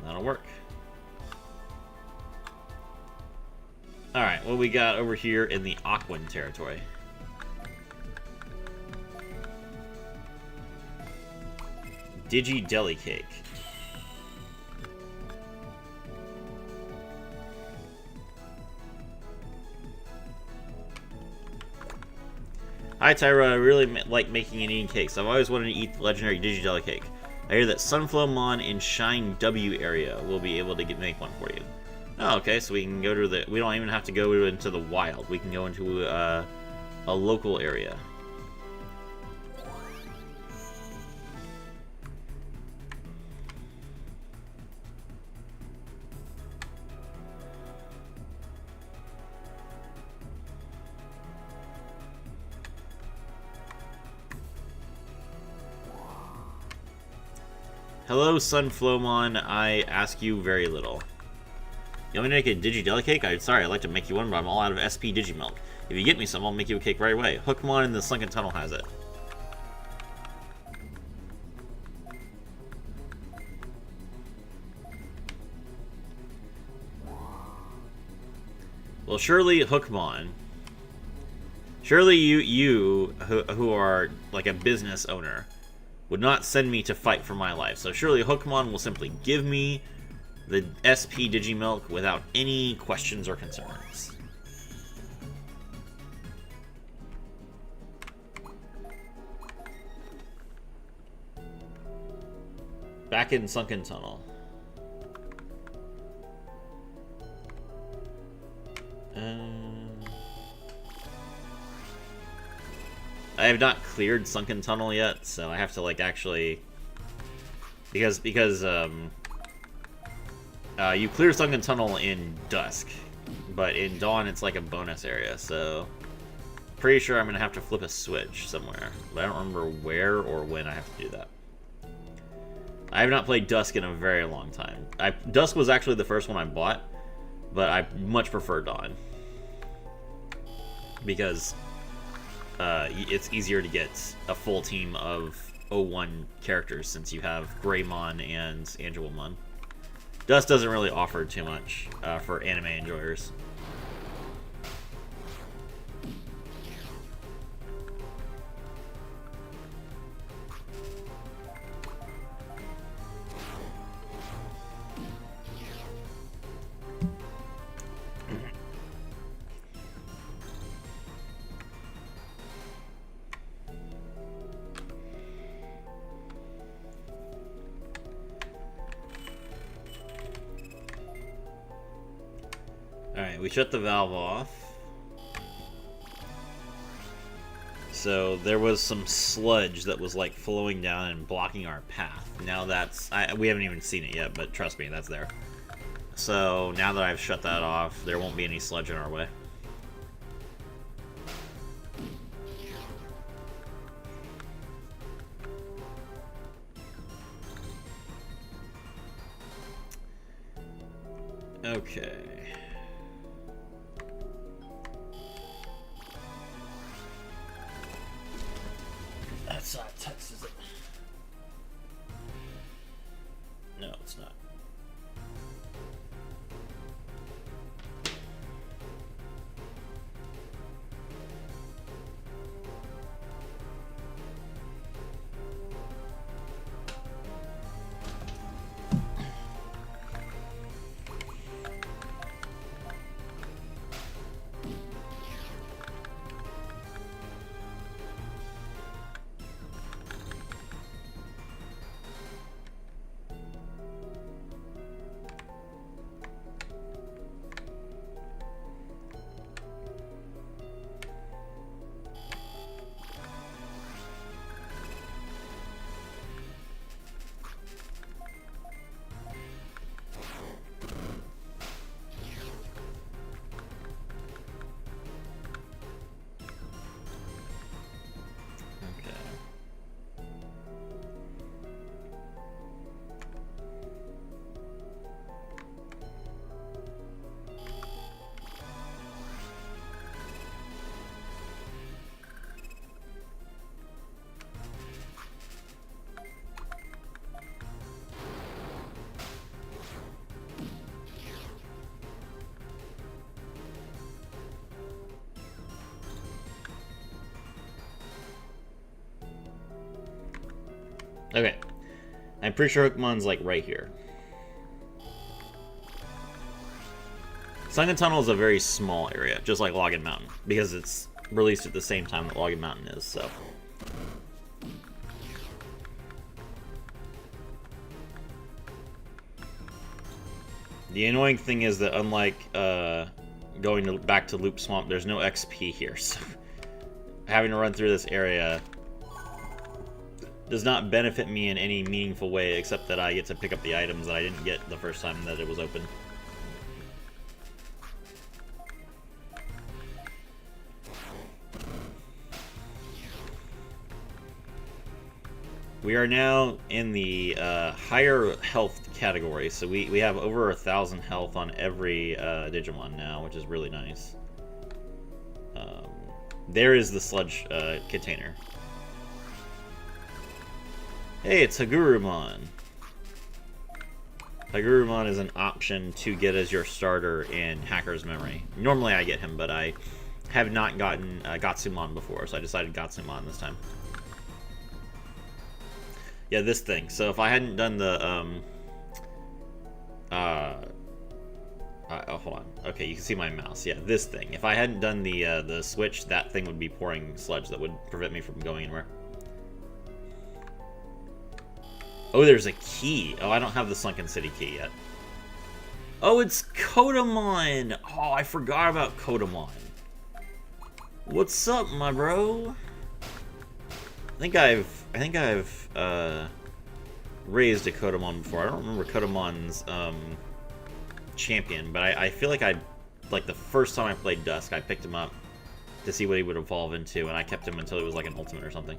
A: That'll work. Alright, what we got over here in the Aquan territory? Digi Deli Cake. Hi Tyra, I really like making and eating cakes. I've always wanted to eat the legendary Digi Deli Cake. I hear that Sunflowmon in Shine W area will be able to make one for you. Oh, okay, so we can go to the... We don't even have to go into the wild. We can go into a local area. Hello, Sunflowmon. I ask you very little. You want me to make a Digi Deli Cake? Sorry, I'd like to make you one, but I'm all out of SP Digimilk. If you get me some, I'll make you a cake right away. Hookmon in the Sunken Tunnel has it. Well, surely Hookmon. Surely you who are like a business owner would not send me to fight for my life. So surely Hookmon will simply give me the SP Digimilk without any questions or concerns. Back in Sunken Tunnel. I have not cleared Sunken Tunnel yet, so I have to like actually because you clear Sunken Tunnel in dusk, but in dawn it's like a bonus area, so pretty sure I'm gonna have to flip a switch somewhere, but I don't remember where or when I have to do that. I have not played Dusk in a very long time. Dusk was actually the first one I bought, but I much prefer Dawn because it's easier to get a full team of 01 characters since you have Greymon and Angelomon. Dusk doesn't really offer too much for anime enjoyers. we shut the valve off. So there was some sludge that was like flowing down and blocking our path. Now we haven't even seen it yet, but trust me, that's there. So now that I've shut that off, there won't be any sludge in our way. Okay. That's not text, is it? No, it's not. Okay. I'm pretty sure Hookmon's like right here. Sunken Tunnel is a very small area, just like Login Mountain, because it's released at the same time that Login Mountain is, so. The annoying thing is that unlike going back to Loop Swamp, there's no XP here, so having to run through this area does not benefit me in any meaningful way, except that I get to pick up the items that I didn't get the first time that it was open. We are now in the higher health category, so we have over 1,000 health on every Digimon now, which is really nice. There is the sludge container. Hey, it's Hagurumon. Hagurumon is an option to get as your starter in Hacker's Memory. Normally I get him, but I have not gotten Gatsumon before, so I decided Gatsumon this time. Yeah, this thing. So if I hadn't done the, oh, hold on. Okay, you can see my mouse. Yeah, this thing. If I hadn't done the switch, that thing would be pouring sludge that would prevent me from going anywhere. Oh, there's a key. Oh, I don't have the Sunken City key yet. Oh, it's Kotamon! Oh, I forgot about Kotamon. What's up, my bro? I think I've raised a Kotamon before. I don't remember Kotamon's champion, but I feel like like the first time I played Dusk, I picked him up to see what he would evolve into, and I kept him until he was like an ultimate or something.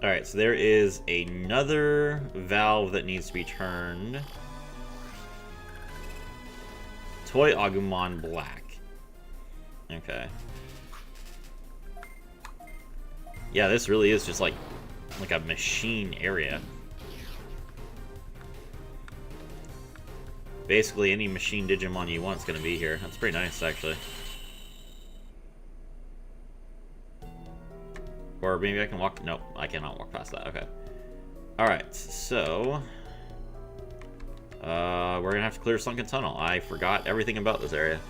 A: Alright, so there is another valve that needs to be turned. Toy Agumon Black. Okay. Yeah, this really is just like a machine area. Basically, any machine Digimon you want is going to be here. That's pretty nice, actually. Or maybe I can walk... Nope, I cannot walk past that. Okay. Alright, so... we're going to have to clear Sunken Tunnel. I forgot everything about this area.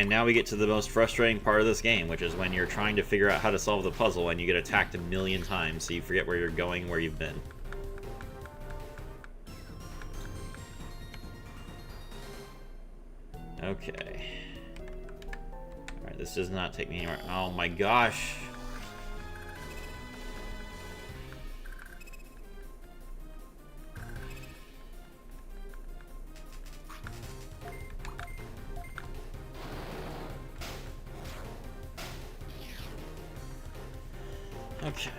A: And now we get to the most frustrating part of this game, which is when you're trying to figure out how to solve the puzzle and you get attacked a million times, so you forget where you're going, where you've been. Okay. Alright, this does not take me anywhere. Oh my gosh. Okay.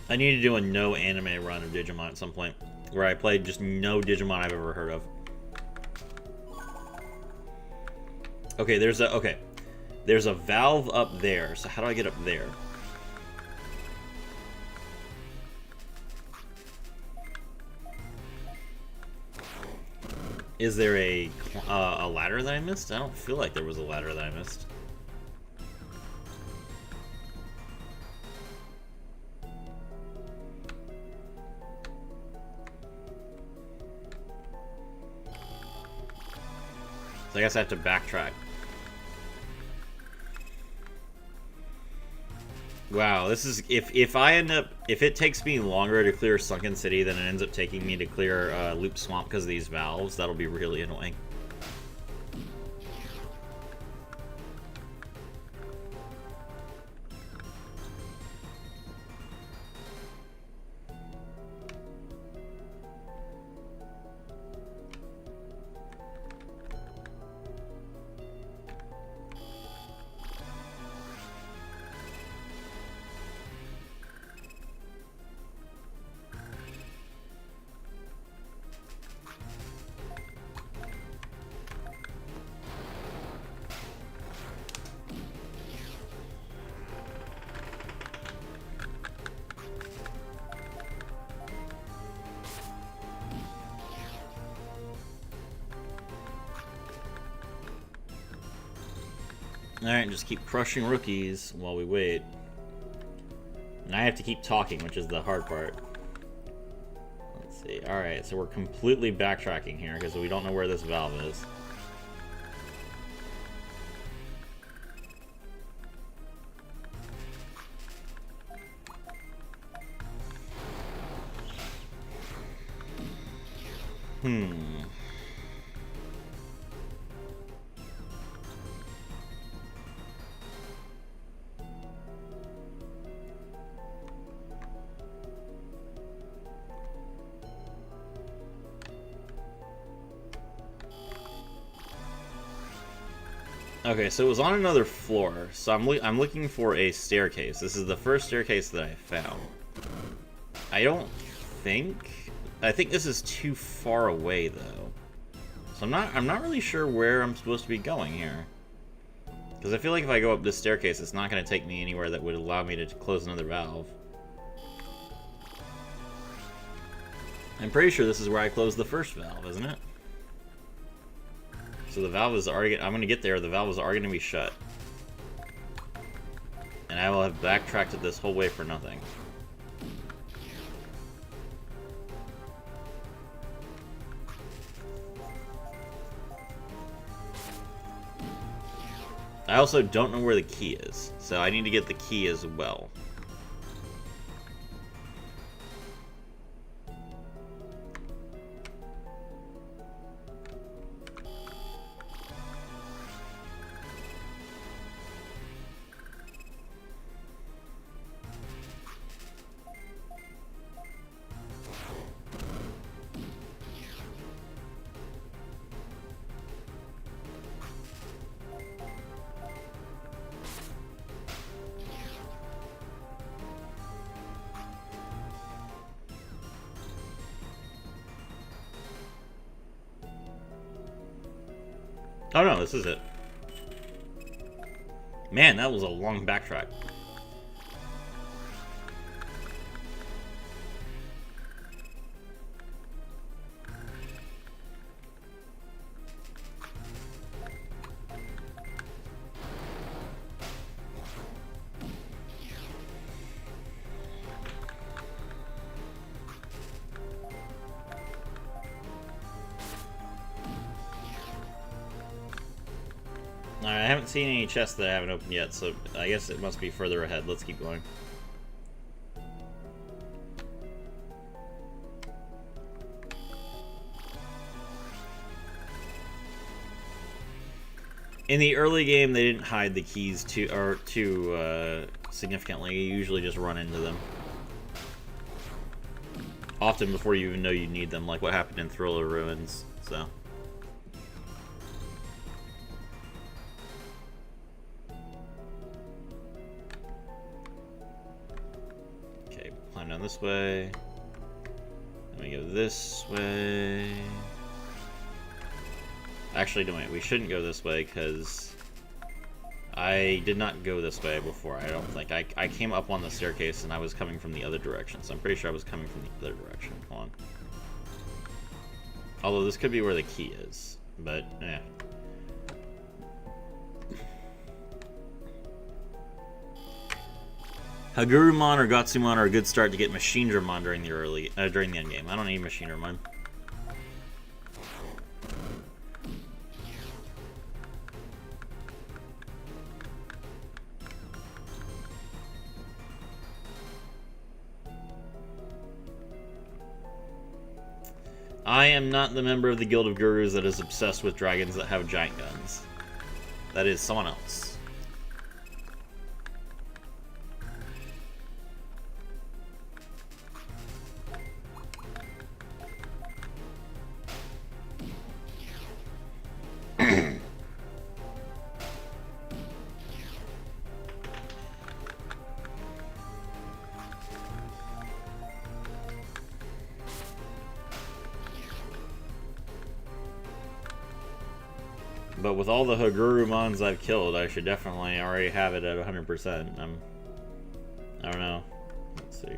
A: I need to do a no anime run of Digimon at some point, where I play just no Digimon I've ever heard of. Okay, there's a valve up there. So how do I get up there? Is there a ladder that I missed? I don't feel like there was a ladder that I missed. So I guess I have to backtrack. Wow, this is if it takes me longer to clear Sunken City than it ends up taking me to clear Loop Swamp because of these valves, that'll be really annoying. Alright, just keep crushing rookies while we wait. And I have to keep talking, which is the hard part. Let's see. Alright, so we're completely backtracking here because we don't know where this valve is. Okay, so it was on another floor, so I'm looking for a staircase. This is the first staircase that I found. I think this is too far away though. So I'm not really sure where I'm supposed to be going here. Because I feel like if I go up this staircase, it's not going to take me anywhere that would allow me to close another valve. I'm pretty sure this is where I closed the first valve, isn't it? So the valve is already... I'm going to get there. The valve is already going to be shut. And I will have backtracked it this whole way for nothing. I also don't know where the key is. So I need to get the key as well. Oh no, this is it. Man, that was a long backtrack. Alright, I haven't seen any chests that I haven't opened yet, so I guess it must be further ahead. Let's keep going. In the early game, they didn't hide the keys too significantly. You usually just run into them. Often before you even know you need them, like what happened in Thriller Ruins, so... Okay, climb down this way. Then we go this way. Actually, no, wait, we shouldn't go this way, because I did not go this way before, I don't think. I came up on the staircase, and I was coming from the other direction, so I'm pretty sure I was coming from the other direction. Hold on. Although this could be where the key is, but, yeah. Hagurumon or Gatsumon are a good start to get Machinedramon during the end game. I don't need Machinedramon. I am not the member of the Guild of Gurus that is obsessed with dragons that have giant guns. That is someone else. But with all the Hagurumons I've killed, I should definitely already have it at 100%. I don't know. Let's see.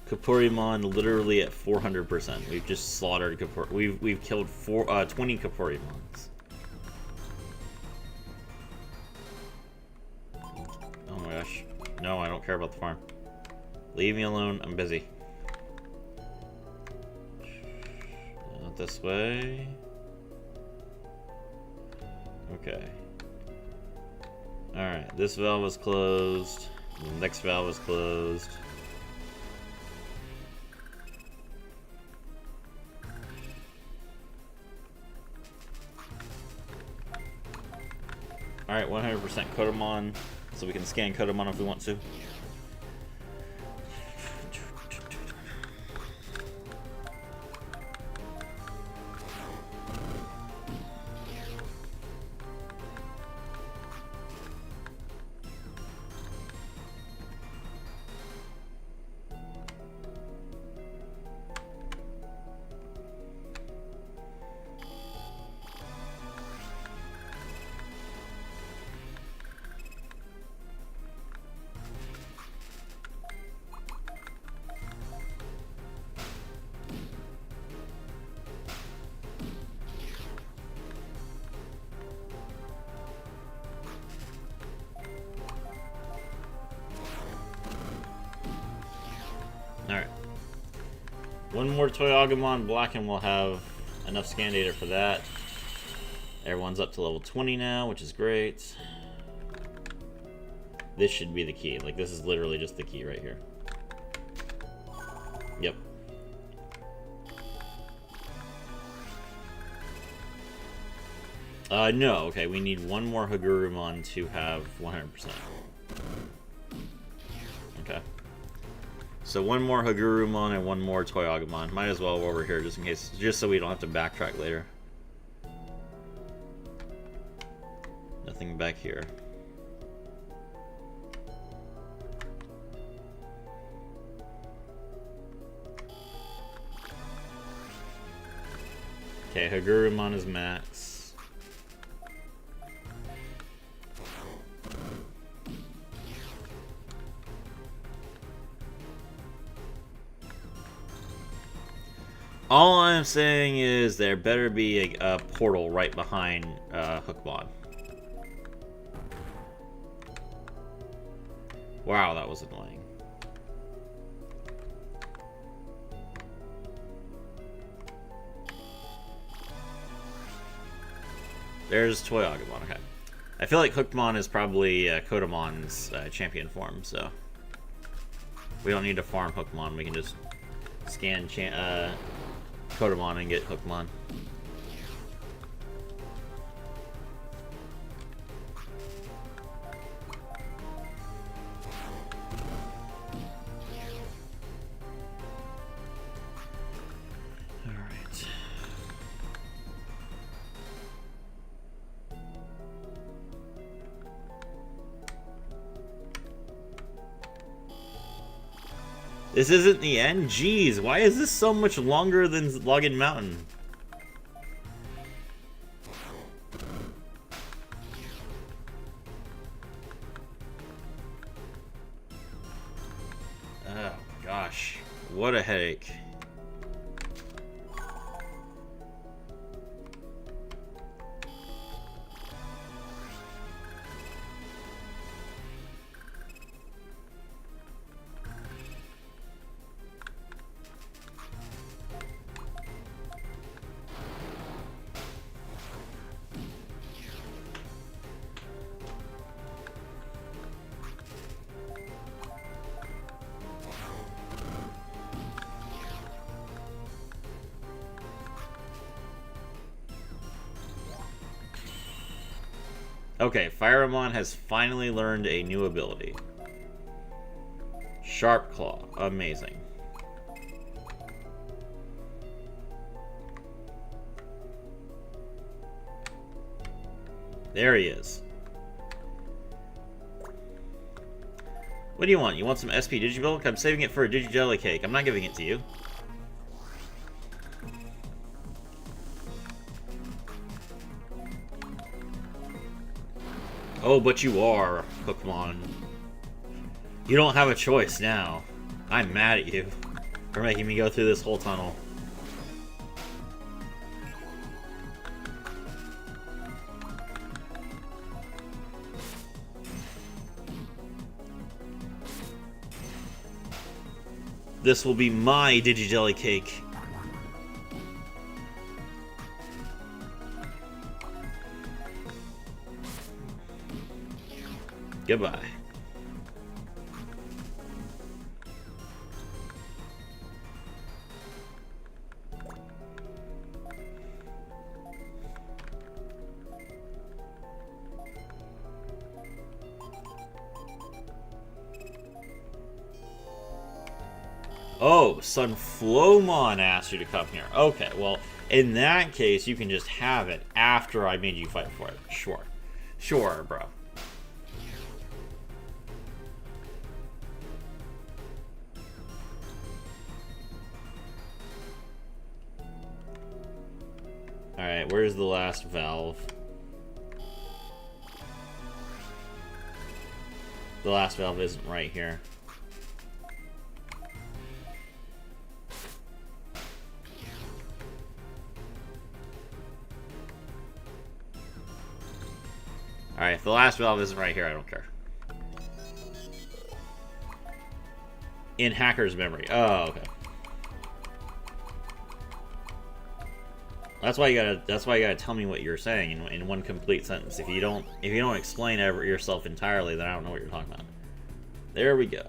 A: Kaporimon literally at 400%. We've just slaughtered Kapor. We've killed 20 Kaporimons. No, I don't care about the farm. Leave me alone, I'm busy. Not this way. Okay. Alright, this valve is closed. The next valve is closed. Alright, 100% Kodomon. So we can scan Kodomon if we want to. Alright. One more Toy Agumon Black and we'll have enough scan data for that. Everyone's up to level 20 now, which is great. This should be the key. Like, this is literally just the key right here. Yep. No. Okay, we need one more Hagurumon to have 100%. Okay. So one more Hagurumon and one more Toy Agumon. Might as well go over here just in case, just so we don't have to backtrack later. Nothing back here. Okay, Hagurumon is max. All I'm saying is there better be a portal right behind Hookmon. Wow, that was annoying. There's Toy Agumon, okay. I feel like Hookmon is probably Kodamon's champion form, so we don't need to farm Hookmon. We can just scan Kotamon and get Hookmon. This isn't the end? Jeez, why is this so much longer than Login Mountain? Oh, gosh. What a headache. Okay, Firamon has finally learned a new ability. Sharp Claw. Amazing. There he is. What do you want? You want some SP Digimilk? I'm saving it for a Digi-Jelly Cake. I'm not giving it to you. Oh, but you are, Hookmon. You don't have a choice now. I'm mad at you for making me go through this whole tunnel. This will be my Digi-Jelly Cake. Goodbye. Oh, Sunflowmon asked you to come here. Okay, well, in that case, you can just have it after I made you fight for it. Sure. Sure, bro. Alright, where's the last valve? The last valve isn't right here. Alright, if the last valve isn't right here, I don't care. In Hacker's memory. Oh, okay. That's why you gotta tell me what you're saying in one complete sentence. If you don't explain yourself entirely, then I don't know what you're talking about. There we go.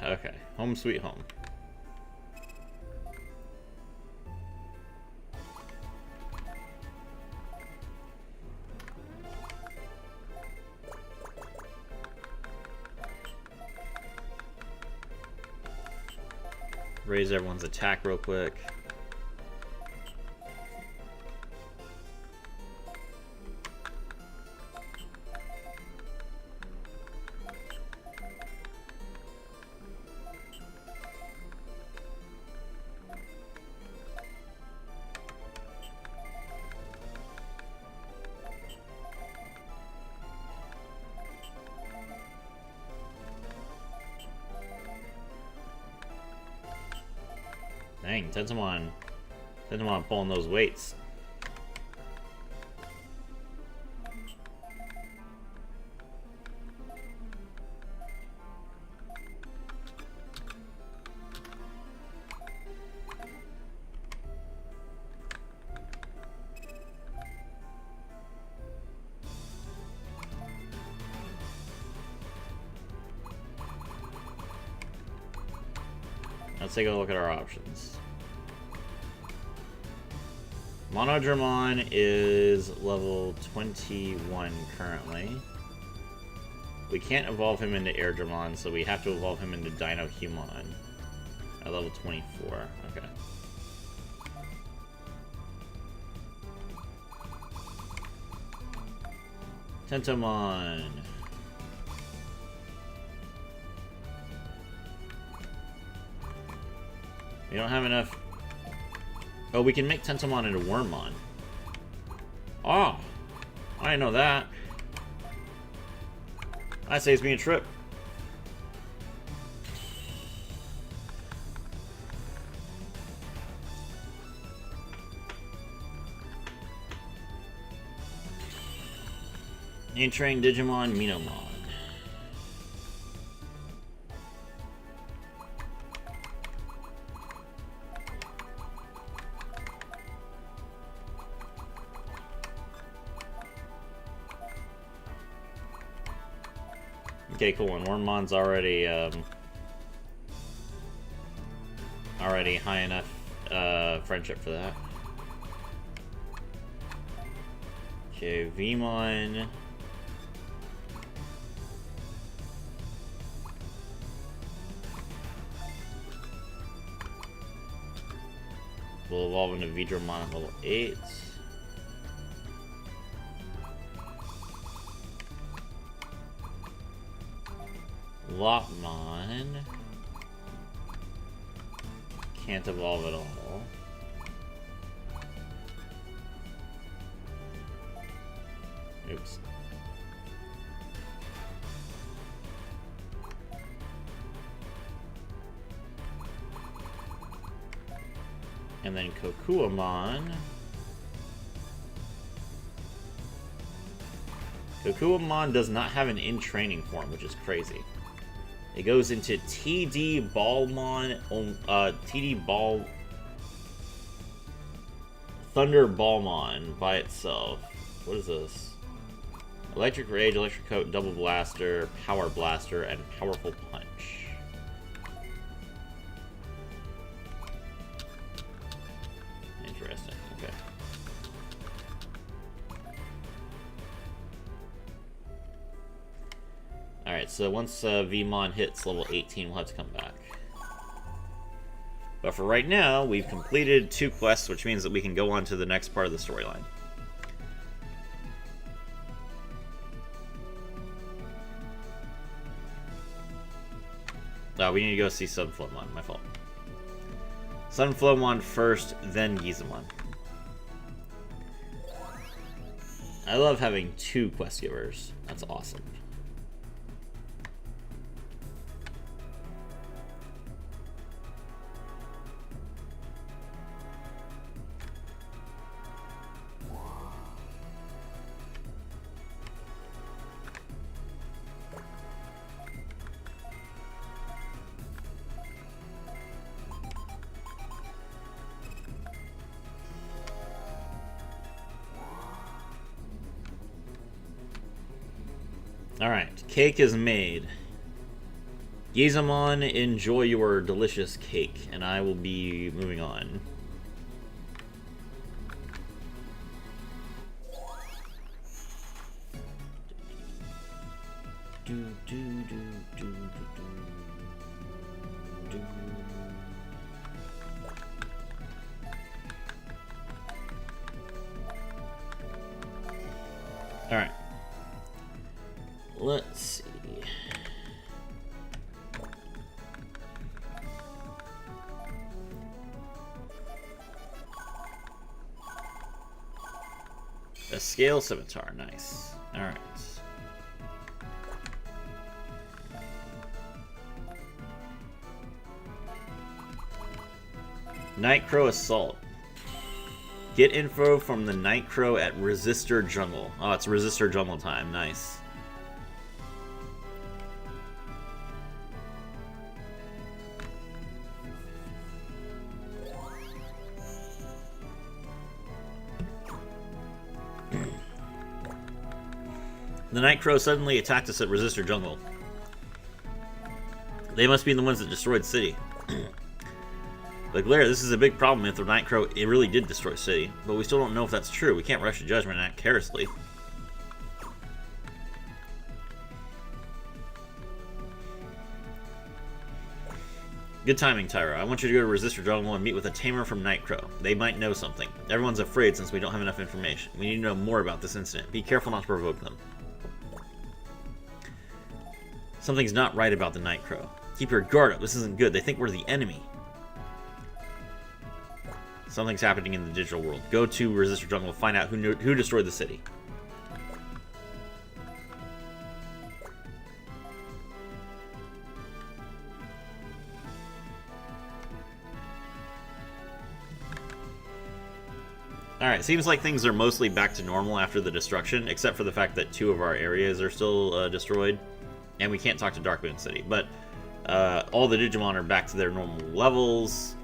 A: Okay. Home sweet home. Raise everyone's attack real quick. Dang, Tentomon pulling those weights. Let's take a look at our options. Monodramon is level 21 currently. We can't evolve him into Airdramon, so we have to evolve him into Dinohumon at level 24. Okay. Tentomon. We don't have enough. Oh, we can make Tentomon into Wormmon. Oh, I didn't know that. That saves me a trip. Entering Digimon Minomon. Okay, cool. And Wormmon's already high enough friendship for that. Okay, Vmon. Will evolve into Vidramon at level 8. Lopmon can't evolve at all. Oops. And then Kokuamon. Kokuamon does not have an in-training form, which is crazy. It goes into TD Ballmon, TD Ball... Thunder Ballmon by itself. What is this? Electric Rage, Electric Coat, Double Blaster, Power Blaster, and Powerful Punch. Interesting, okay. Alright, so once Vmon hits level 18, we'll have to come back. But for right now, we've completed 2 quests, which means that we can go on to the next part of the storyline. Oh, we need to go see Sunflowmon, my fault. Sunflowmon first, then Gizamon. I love having 2 quest givers. That's awesome. Alright, cake is made. Gizamon, enjoy your delicious cake, and I will be moving on. Alright. Let's see. A scale scimitar, nice. Alright. Nightcrow Assault. Get info from the Nightcrow at Resistor Jungle. Oh, it's Resistor Jungle time. Nice. The Nightcrow suddenly attacked us at Resistor Jungle. They must be the ones that destroyed City. But Glare, this is a big problem if the Nightcrow it really did destroy City. But we still don't know if that's true. We can't rush to judgment and act carelessly. Good timing, Tyra. I want you to go to Resistor Jungle and meet with a tamer from Nightcrow. They might know something. Everyone's afraid since we don't have enough information. We need to know more about this incident. Be careful not to provoke them. Something's not right about the Nightcrow. Keep your guard up. This isn't good. They think we're the enemy. Something's happening in the digital world. Go to Resistor Jungle and find out who destroyed the city. Alright, seems like things are mostly back to normal after the destruction, except for the fact that 2 of our areas are still destroyed, and we can't talk to Darkmoon City. But all the Digimon are back to their normal levels.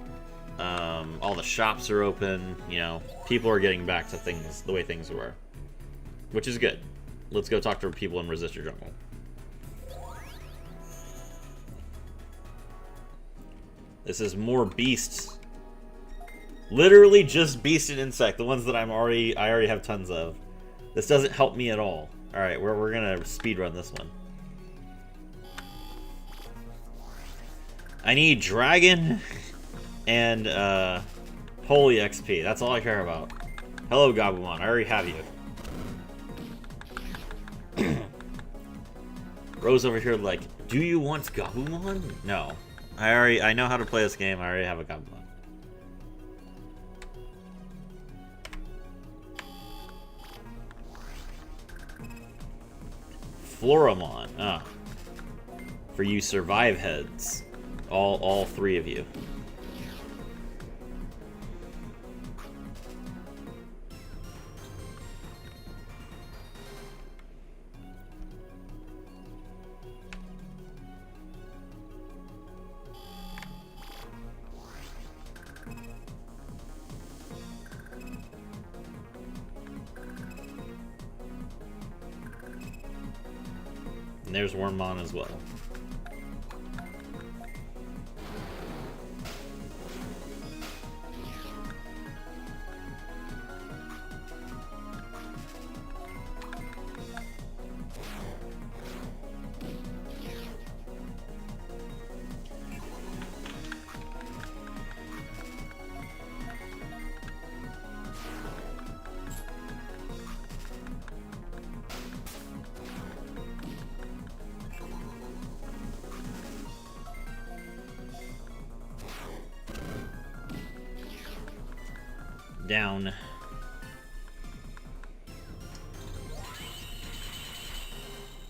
A: All the shops are open. You know, people are getting back to things the way things were, which is good. Let's go talk to people in Resistor Jungle. This is more beasts. Literally just beast and insect, the ones that I already have tons of. This doesn't help me at all. All right, we're gonna speed run this one. I need dragon and holy XP. That's all I care about. Hello, Gabumon. I already have you. Rose over here like, do you want Gabumon? No. I know how to play this game. I already have a Gabumon. Firamon. Ah. For you survive heads. All 3 of you. And there's Wormmon as well. Down.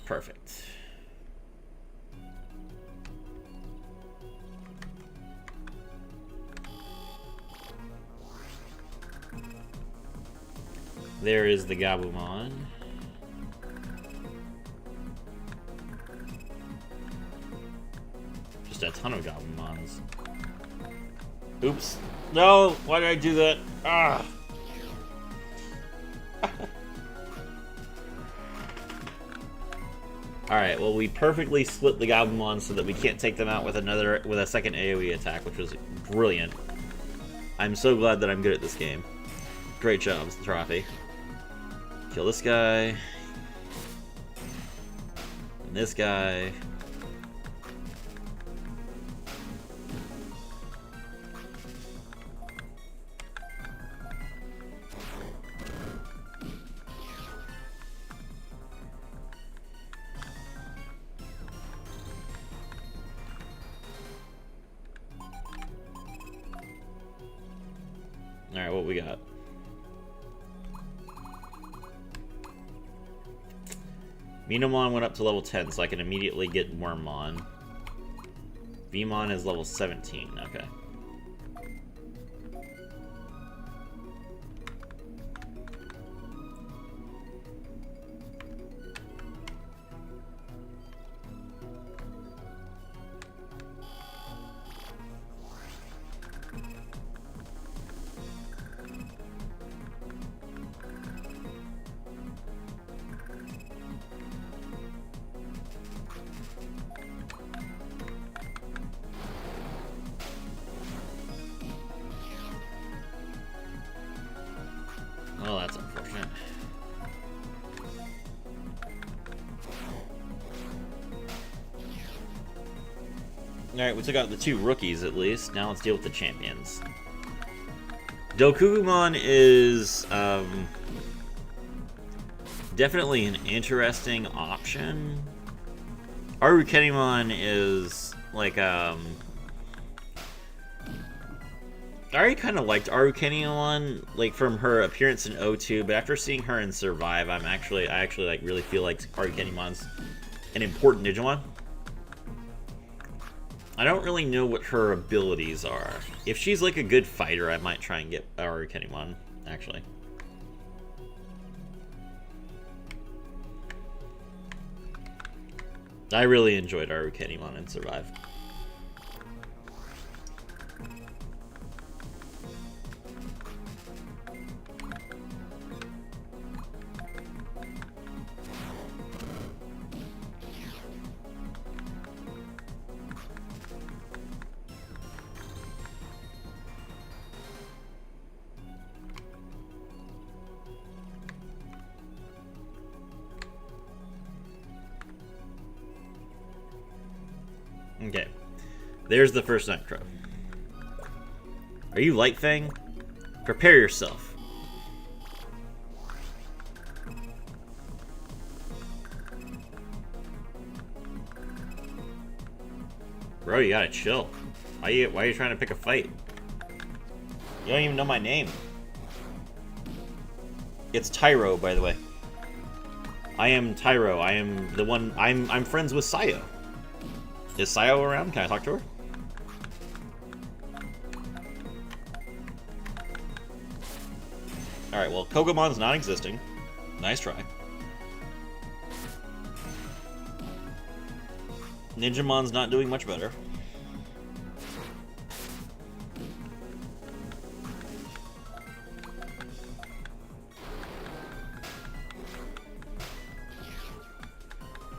A: Perfect. There is the Gabumon. Just a ton of Gabumons. Oops. No! Why did I do that? Ah! Alright, well we perfectly split the Gabumon so that we can't take them out with a second AoE attack, which was brilliant. I'm so glad that I'm good at this game. Great job, Trophy. Kill this guy. And this guy. Alright, what we got? Minamon went up to level 10, so I can immediately get Wormmon. Vmon is level 17, okay. Alright, we took out the 2 rookies at least. Now let's deal with the champions. Dokugumon is definitely an interesting option. Arukenimon is like I already kind of liked Arukenimon like from her appearance in O2, but after seeing her in Survive, I actually like really feel like Arukenimon's an important Digimon. I don't really know what her abilities are. If she's like a good fighter, I might try and get Arukenimon, actually. I really enjoyed Arukenimon in Survive. Okay, there's the first Nightcrow. Are you Light Fang? Prepare yourself. Bro, you gotta chill. Why are you trying to pick a fight? You don't even know my name. It's Tyro, by the way. I am Tyro. I am the one. I'm friends with Sayo. Is Sayo around? Can I talk to her? Alright, well, Kogamon's not existing. Nice try. Ninjamon's not doing much better.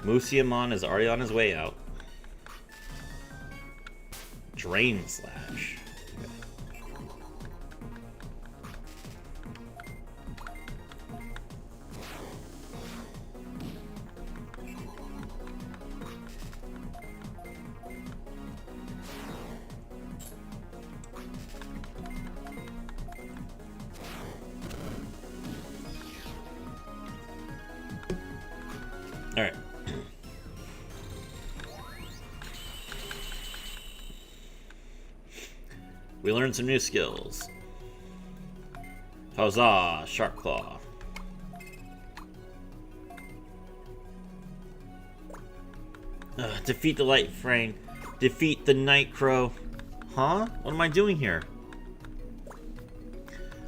A: Musiamon is already on his way out. Drain Slash. All right. We learned some new skills. Huzzah, Sharp Claw. Defeat the Light Fang. Defeat the Nightcrow. Huh? What am I doing here?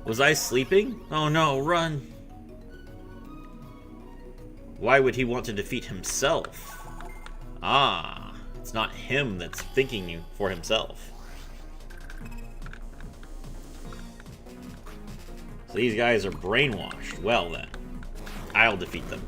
A: Was I sleeping? Oh no, run! Why would he want to defeat himself? Ah, it's not him that's thinking for himself. So these guys are brainwashed. Well then, I'll defeat them.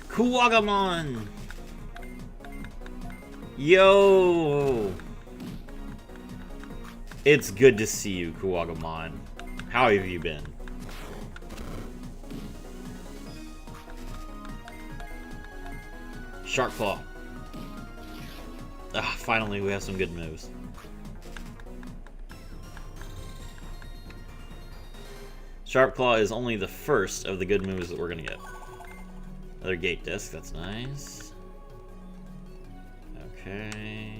A: Kuwagamon! Yo! It's good to see you, Kuwagamon. How have you been? Sharp Claw. Ah, finally we have some good moves. Sharp Claw is only the first of the good moves that we're gonna get. Another gate disc, that's nice. Okay.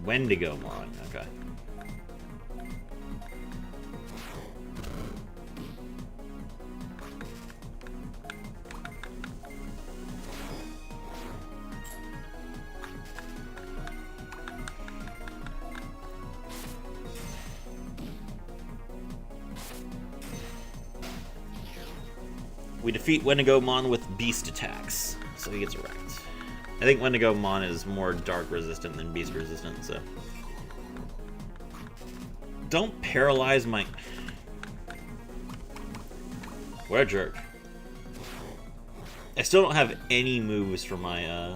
A: Wendigomon, okay. We defeat Wendigomon with beast attacks, so he gets wrecked. I think Wendigomon is more dark resistant than beast resistant, so. Don't paralyze my... What a jerk. I still don't have any moves for my,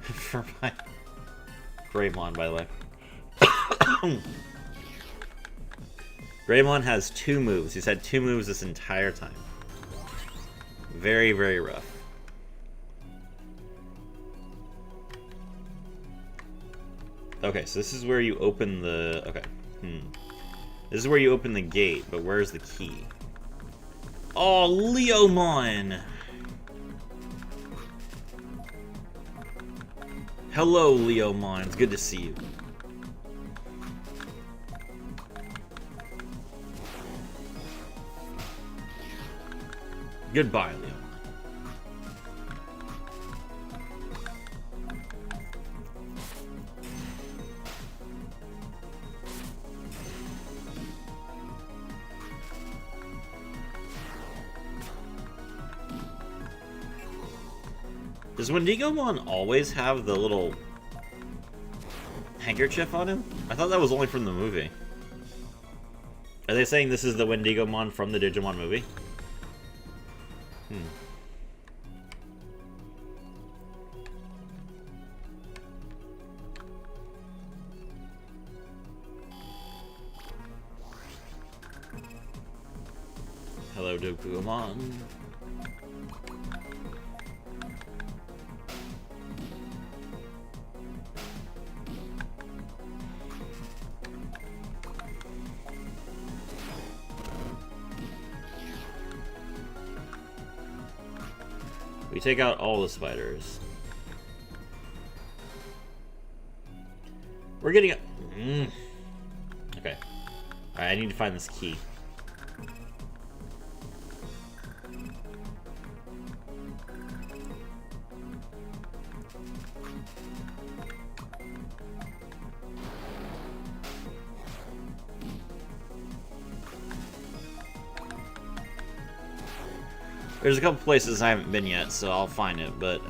A: for my Greymon, by the way. Greymon has 2 moves. He's had 2 moves this entire time. Very, very rough. Okay, so this is where you open the... Okay. This is where you open the gate, but where's the key? Oh, Leomon! Hello, Leomon. It's good to see you. Goodbye, Leomon. Does Wendigomon always have the little handkerchief on him? I thought that was only from the movie. Are they saying this is the Wendigomon from the Digimon movie? Hello, Dokugomon. We take out all the spiders. We're getting a... Okay. Alright, I need to find this key. There's a couple places I haven't been yet, so I'll find it, but,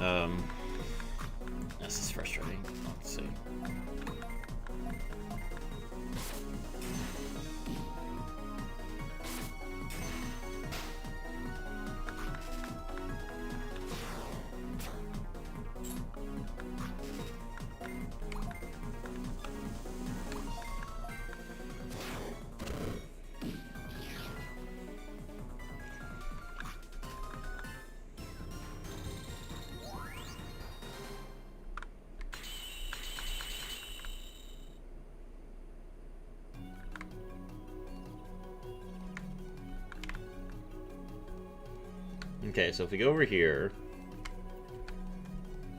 A: this is frustrating. Let's see. Okay, so if we go over here,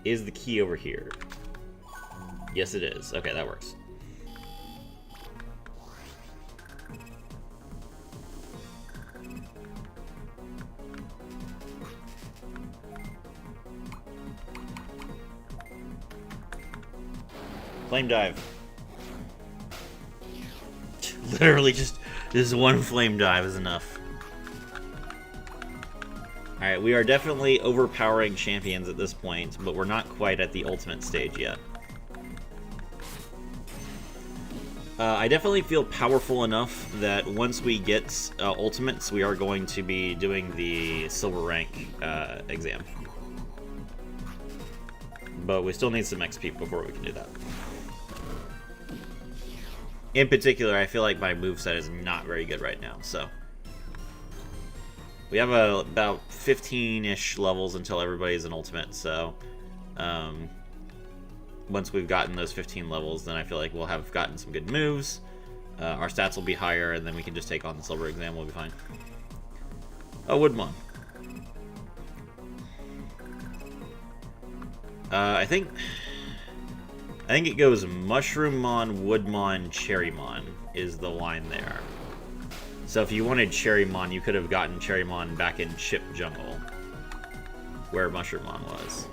A: is the key over here? Yes, it is. Okay, that works. Flame dive. Literally just this one flame dive is enough. Alright, we are definitely overpowering champions at this point, but we're not quite at the ultimate stage yet. I definitely feel powerful enough that once we get ultimates, we are going to be doing the silver rank exam. But we still need some XP before we can do that. In particular, I feel like my moveset is not very good right now, so... We have about 15-ish levels until everybody's an ultimate, so... once we've gotten those 15 levels, then I feel like we'll have gotten some good moves. Our stats will be higher, and then we can just take on the silver exam, we'll be fine. Oh, Woodmon. I think it goes Mushroomon, Woodmon, Cherrymon is the line there. So if you wanted Cherrymon, you could have gotten Cherrymon back in Chip Jungle, where Mushroomon was.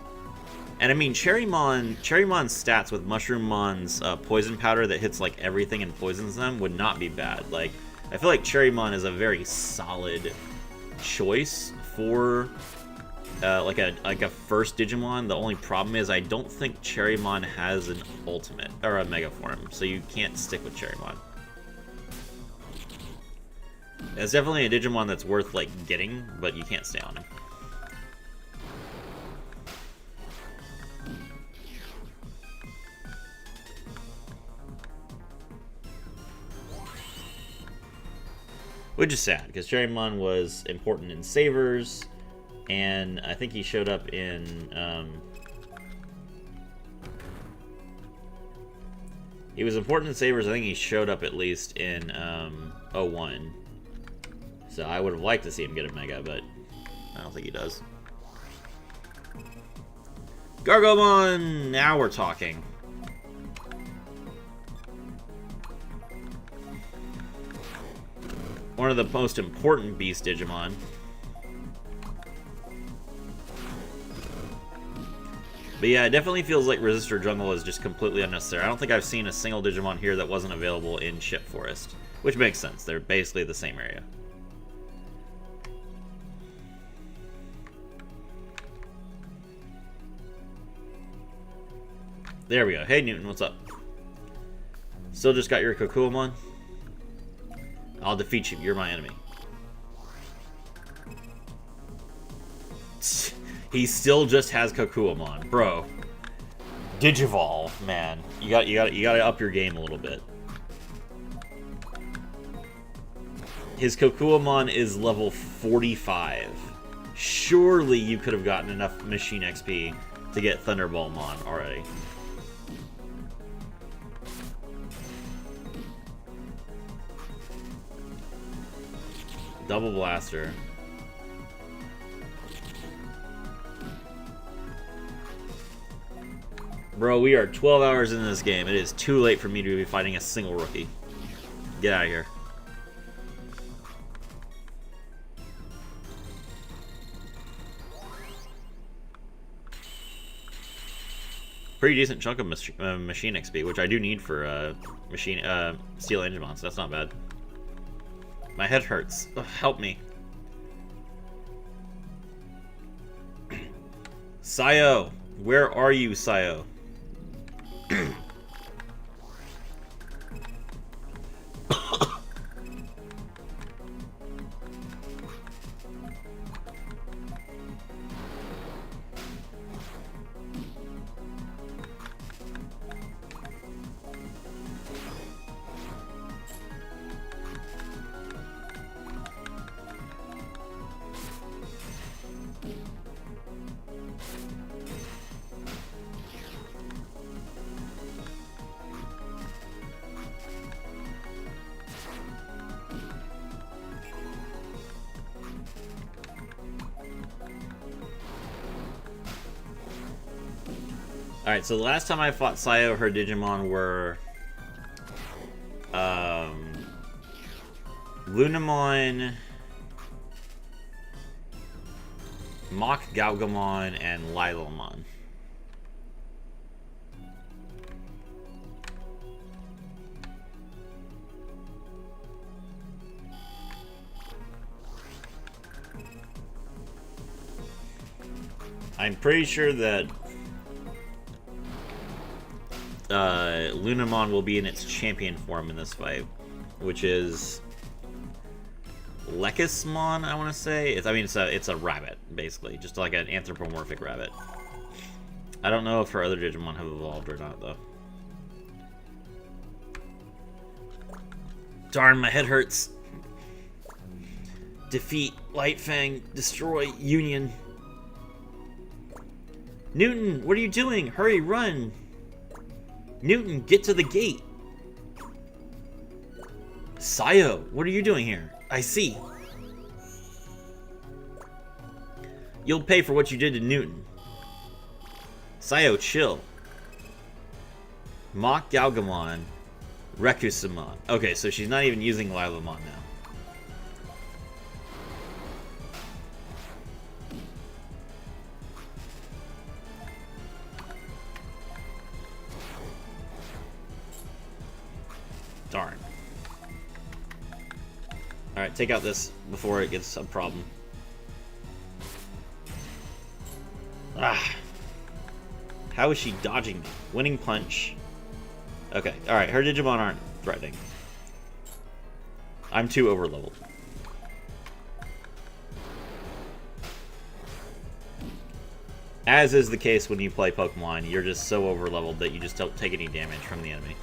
A: And I mean, Cherrymon's stats with Mushroommon's poison powder that hits like everything and poisons them would not be bad. Like, I feel like Cherrymon is a very solid choice for like a first Digimon. The only problem is I don't think Cherrymon has an ultimate or a mega form, so you can't stick with Cherrymon. It's definitely a Digimon that's worth, like, getting, but you can't stay on him. Which is sad, because Firamon was important in Savers, and I think he showed up in, he was important in Savers. I think he showed up at least in, 01. So I would have liked to see him get a Mega, but I don't think he does. Gargomon! Now we're talking. One of the most important Beast Digimon. But yeah, it definitely feels like Resistor Jungle is just completely unnecessary. I don't think I've seen a single Digimon here that wasn't available in Ship Forest. Which makes sense. They're basically the same area. There we go. Hey Newton, what's up? Still just got your Kokuamon? I'll defeat you. You're my enemy. He still just has Kokuamon, bro. Digivolve, man. You gotta up your game a little bit. His Kokuamon is level 45. Surely you could have gotten enough Machine XP to get Thunderballmon already. Double Blaster. Bro, we are 12 hours into this game. It is too late for me to be fighting a single rookie. Get out of here. Pretty decent chunk of machine XP, which I do need for Steel Angemon, so that's not bad. My head hurts. Ugh, help me. Sayo! Where are you, Sayo? Alright, so the last time I fought Sayo, her Digimon were Lunamon, Mach Galgamon, and Lilamon. I'm pretty sure that Lunamon will be in its champion form in this fight, which is Lekismon, I want to say. It's a rabbit, basically, just like an anthropomorphic rabbit. I don't know if her other Digimon have evolved or not, though. Darn, my head hurts. Defeat, Lightfang, destroy, Union. Newton, what are you doing? Hurry, run! Newton, get to the gate! Sayo, what are you doing here? I see. You'll pay for what you did to Newton. Sayo, chill. Mach Galgamon, Rekusamon. Okay, so she's not even using Lilamon now. Darn. Alright, take out this before it gets a problem. Ah. How is she dodging me? Winning punch. Okay, alright, her Digimon aren't threatening. I'm too overleveled. As is the case when you play Pokemon, you're just so over-leveled that you just don't take any damage from the enemy.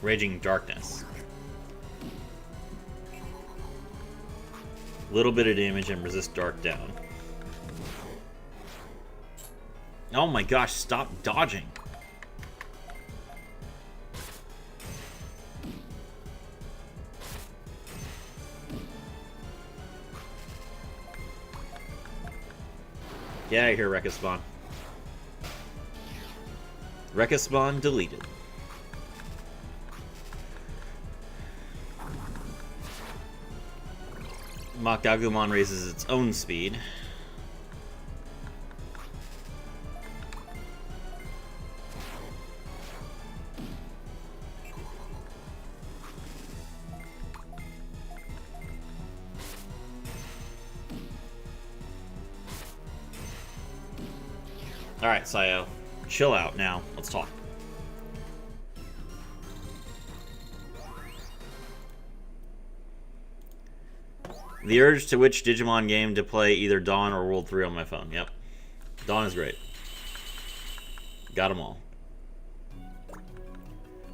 A: Raging Darkness. Little bit of damage and resist Dark down. Oh my gosh, stop dodging. Get out of here, Rekka-Spawn. Rekka-Spawn deleted. Mach Agumon raises its own speed. Alright, Sayo. Chill out now. Let's talk. The urge to which Digimon game to play either Dawn or World 3 on my phone. Yep. Dawn is great. Got them all.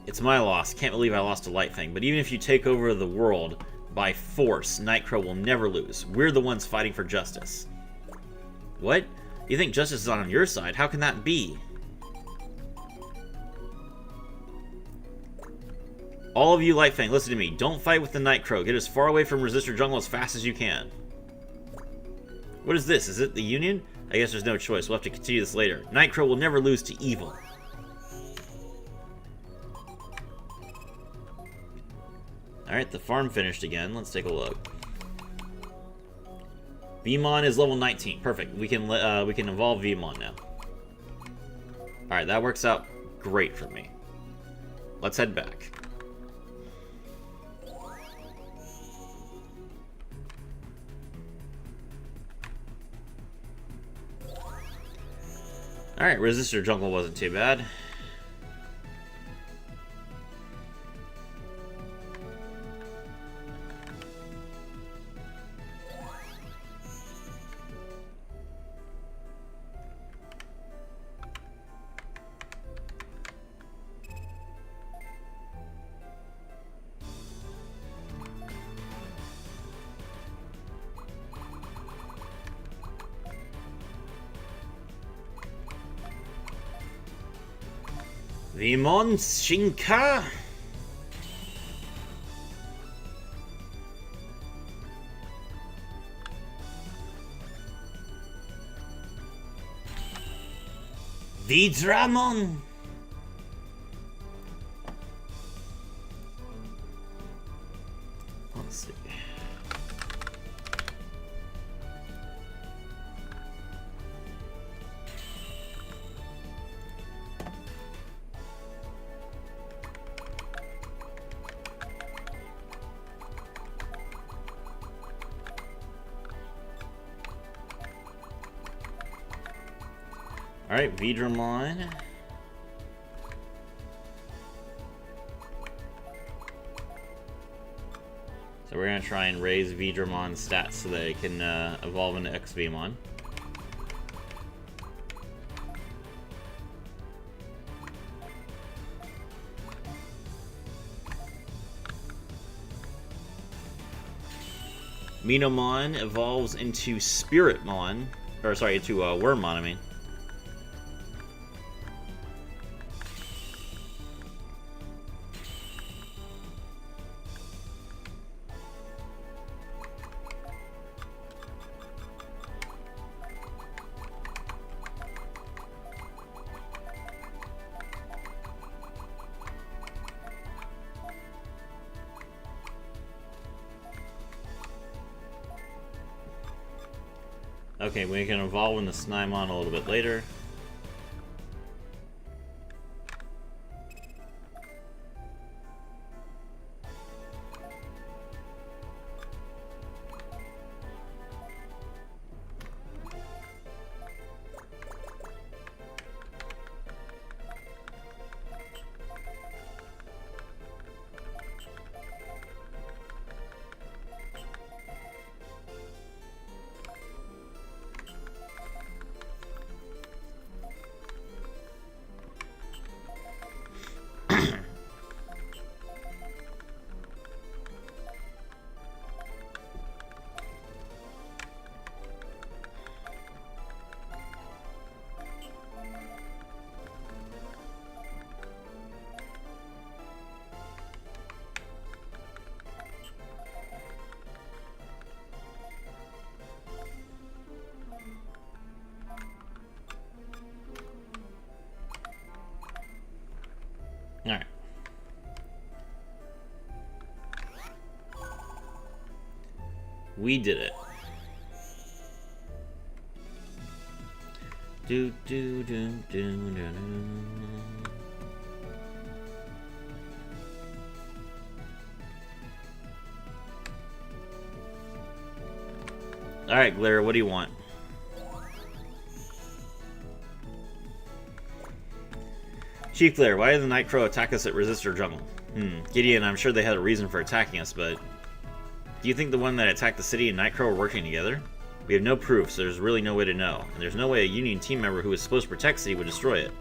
A: It's my loss. Can't believe I lost to Light Fang. But even if you take over the world by force, Nightcrow will never lose. We're the ones fighting for justice. What? You think justice is on your side? How can that be? All of you Lightfang, listen to me. Don't fight with the Nightcrow. Get as far away from Resistor Jungle as fast as you can. What is this? Is it the Union? I guess there's no choice. We'll have to continue this later. Nightcrow will never lose to evil. Alright, the farm finished again. Let's take a look. Vmon is level 19. Perfect. We can evolve Vmon now. Alright, that works out great for me. Let's head back. Alright, Resistor Jungle wasn't too bad. Vmon Shinka. Firamon. Let's see. Alright, Vidramon. So we're going to try and raise Vidramon's stats so that it can evolve into X-Vmon. Minomon evolves into Spiritmon, or sorry, into Wormmon, I mean. Okay, we can evolve in the Snymon a little bit later. Alright. We did it. Do do do do do do. Alright, Glare, what do you want? Chief Glare, why did the Night Crow attack us at Resistor Jungle? Gideon, I'm sure they had a reason for attacking us, but do you think the one that attacked the city and Night Crow were working together? We have no proof, so there's really no way to know, and there's no way a Union team member who was supposed to protect the city would destroy it.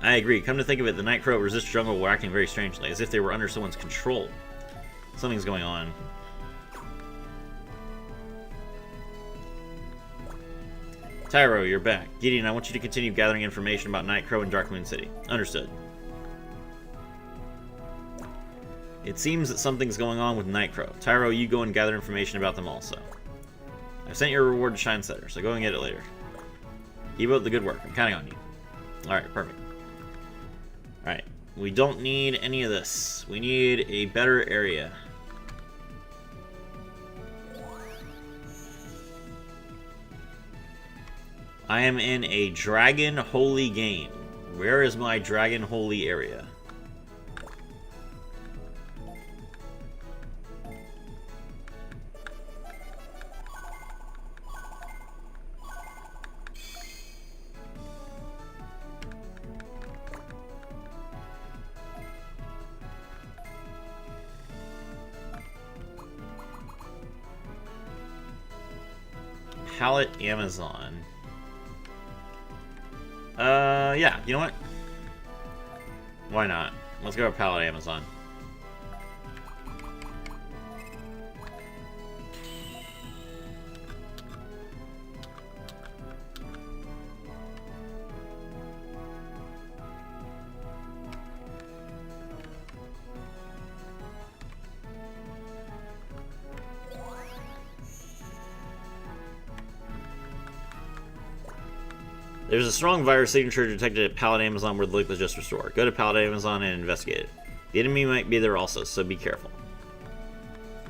A: I agree. Come to think of it, the Night Crow at Resistor Jungle were acting very strangely, as if they were under someone's control. Something's going on. Tyro, you're back. Gideon, I want you to continue gathering information about Night Crow and Dark Moon City. Understood. It seems that something's going on with Night Crow. Tyro, you go and gather information about them also. I've sent your reward to Shine Setter, so go and get it later. Keep up the good work. I'm counting on you. Alright, perfect. Alright, we don't need any of this. We need a better area. I am in a Dragon Holy game. Where is my Dragon Holy area? Palette Amazon. Yeah, you know what? Why not? Let's go to Palette Amazon. There's a strong virus signature detected at Palette Amazon where the link was just restored. Go to Palette Amazon and investigate it. The enemy might be there also, so be careful.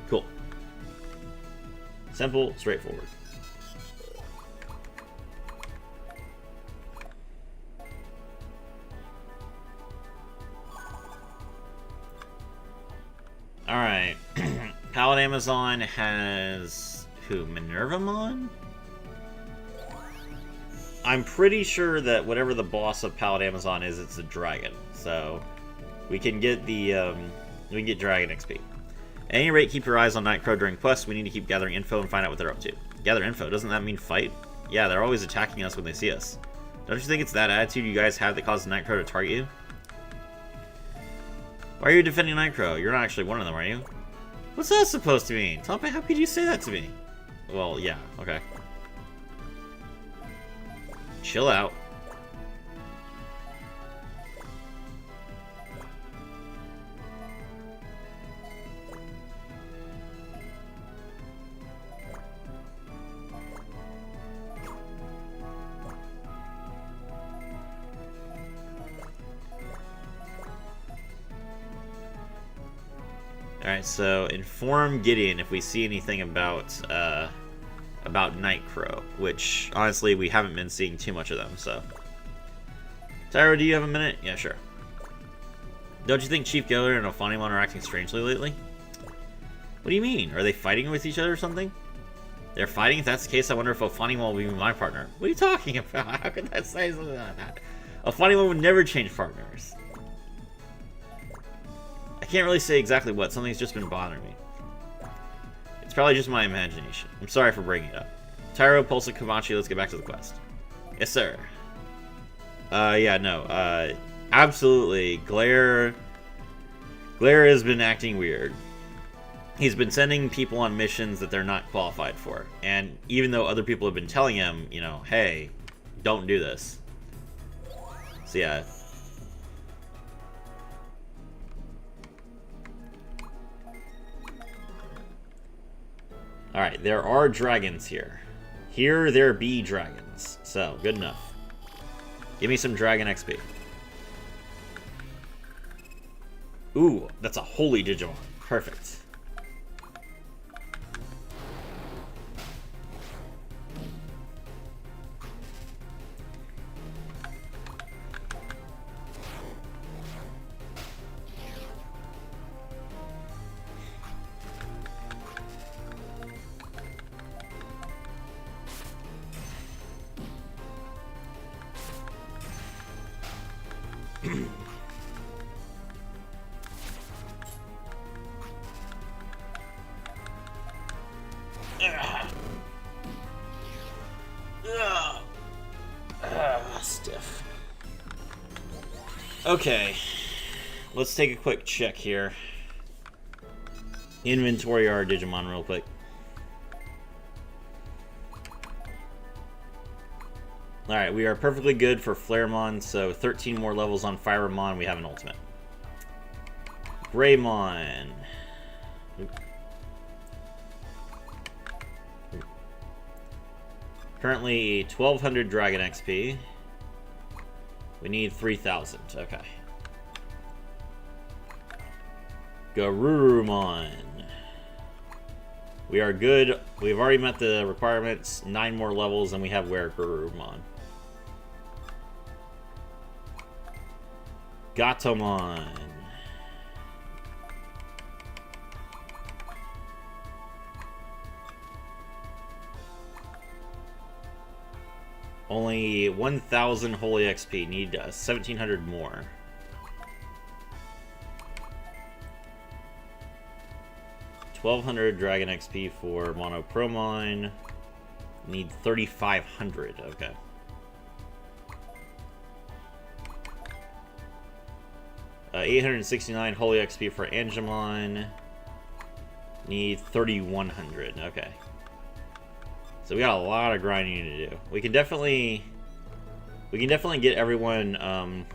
A: Cool. Simple, straightforward. Alright. Palette Amazon has... who? Minervamon? I'm pretty sure that whatever the boss of Palette Amazon is, it's a dragon. So we can get the we can get dragon XP. At any rate, keep your eyes on Night Crow during quests. We need to keep gathering info and find out what they're up to. Gather info, doesn't that mean fight? Yeah, they're always attacking us when they see us. Don't you think it's that attitude you guys have that causes Night Crow to target you? Why are you defending Night Crow? You're not actually one of them, are you? What's that supposed to mean? Tompe, how could you say that to me? Well, yeah, okay. Chill out. Alright, so inform Gideon if we see anything about about Nightcrow, which honestly we haven't been seeing too much of them. So, Tyro, do you have a minute? Yeah, sure. Don't you think Chief Giller and Ophanimon are acting strangely lately? What do you mean? Are they fighting with each other or something? They're fighting? If that's the case, I wonder if Ophanimon will be my partner. What are you talking about? How could that say something like that? Ophanimon would never change partners. I can't really say exactly what. Something's just been bothering me. It's probably just my imagination. I'm sorry for bringing it up. Tyro, Pulsa, Kamachi, let's get back to the quest. Yes, sir. Yeah, no. Absolutely. Glare has been acting weird. He's been sending people on missions that they're not qualified for. And even though other people have been telling him, you know, hey, don't do this. So, yeah. Alright, there are dragons here. Here there be dragons. So, good enough. Give me some dragon XP. Ooh, that's a holy Digimon. Perfect. Stiff. Okay, let's take a quick check here. Inventory our Digimon real quick. Alright, we are perfectly good for Firamon, so 13 more levels on Firamon, we have an ultimate. Greymon. Currently 1200 Dragon XP. We need 3000. Okay. Garurumon. We are good. We've already met the requirements. 9 more levels, and we have Garurumon. Gatomon. Only 1000 holy XP. Need 1700 more. $1200 Dragon XP for Monopromon. Need 3500. Okay. $869 holy XP for Angemon. Need 3100. Okay. So we got a lot of grinding to do. We can definitely get everyone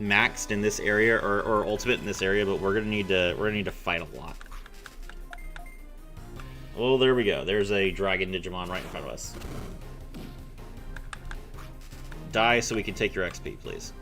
A: maxed in this area or ultimate in this area, but we're gonna need to fight a lot. Well, there we go. There's a dragon Digimon right in front of us. Die so we can take your XP, please.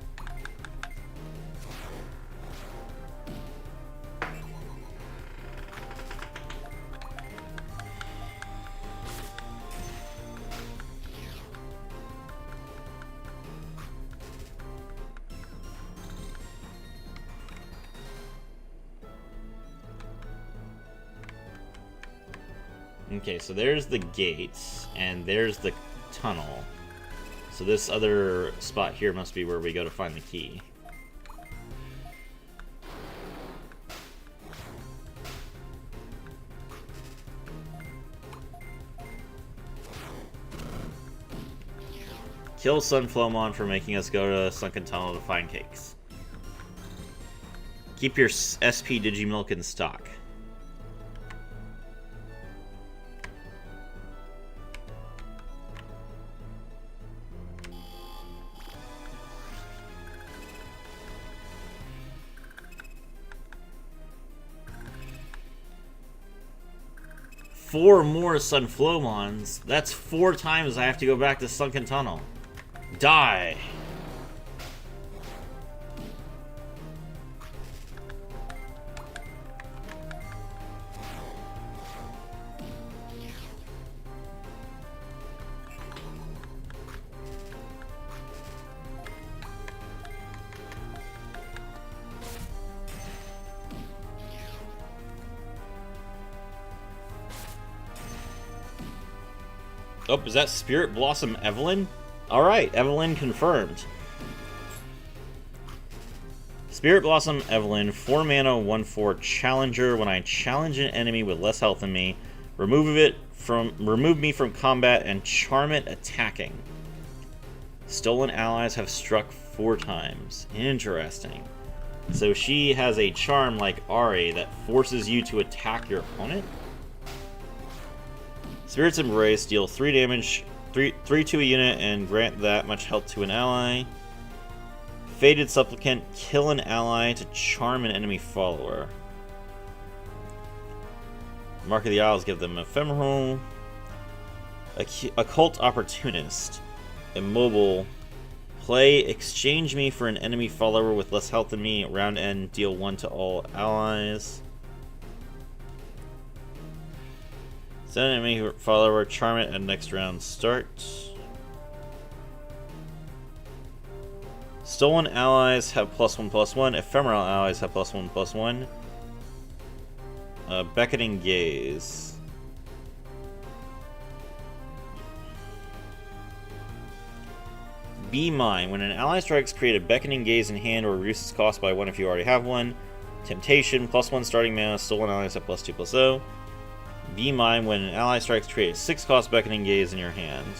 A: Okay, so there's the gates, and there's the tunnel. So this other spot here must be where we go to find the key. Kill Sunflowmon for making us go to Sunken Tunnel to find cakes. Keep your SP Digimilk in stock. Four more Sunflowmons. That's 4 times I have to go back to Sunken Tunnel. Die. Oh, is that Spirit Blossom Evelyn? Alright, Evelyn confirmed. Spirit Blossom Evelyn, 4 mana, 1/4 Challenger. When I challenge an enemy with less health than me, remove me from combat and charm it attacking. Stolen allies have struck 4 times. Interesting. So she has a charm like Ari that forces you to attack your opponent? Spirit's Embrace, deal 3 damage, 3 to a unit, and grant that much health to an ally. Fated Supplicant, kill an ally to charm an enemy follower. Mark of the Isles, give them Ephemeral. Occult Opportunist, Immobile. Play exchange me for an enemy follower with less health than me. Round end, deal 1 to all allies. Send an enemy follower, charm it at next round start. Stolen allies have +1/+1. Ephemeral allies have +1/+1. Beckoning Gaze. Be Mine. When an ally strikes, create a Beckoning Gaze in hand or reduce its cost by 1 if you already have one. Temptation, +1 starting mana. Stolen allies have +2/+0. Be Mine. When an ally strikes, create a 6-cost Beckoning Gaze in your hand.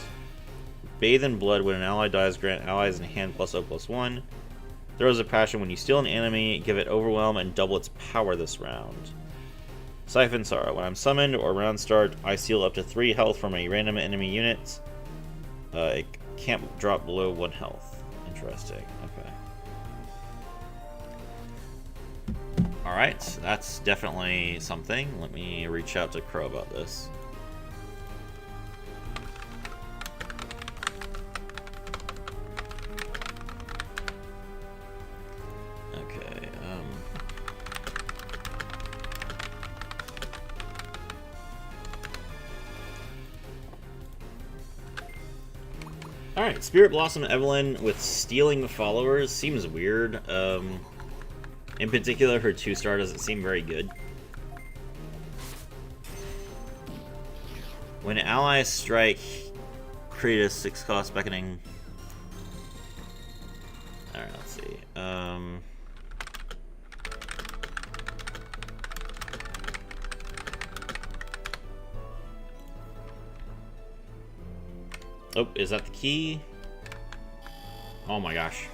A: Bathe in Blood. When an ally dies, grant allies in hand +0/+1. Throws of Passion. When you steal an enemy, give it Overwhelm and double its power this round. Siphon Sorrow. When I'm summoned or round start, I steal up to 3 health from a random enemy unit. It can't drop below 1 health. Interesting. Okay. Alright, that's definitely something. Let me reach out to Crow about this. Okay, Alright, Spirit Blossom Evelyn with stealing followers seems weird. In particular, her 2-star doesn't seem very good. When allies strike, create a 6-cost Beckoning. Alright, let's see. Oh, is that the key? Oh my gosh.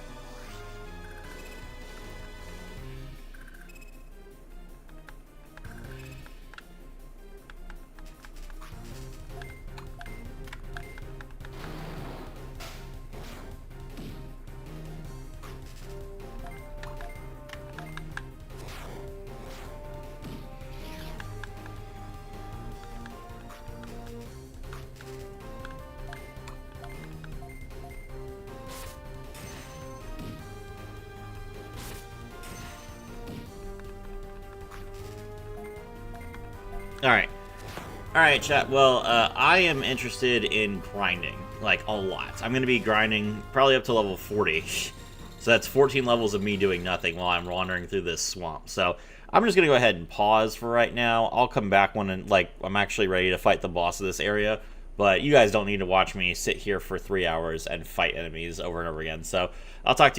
A: Alright, chat. Well, I am interested in grinding, like, a lot. I'm going to be grinding probably up to level 40. So that's 14 levels of me doing nothing while I'm wandering through this swamp. So I'm just going to go ahead and pause for right now. I'll come back when, like, I'm actually ready to fight the boss of this area. But you guys don't need to watch me sit here for 3 hours and fight enemies over and over again. So I'll talk to you.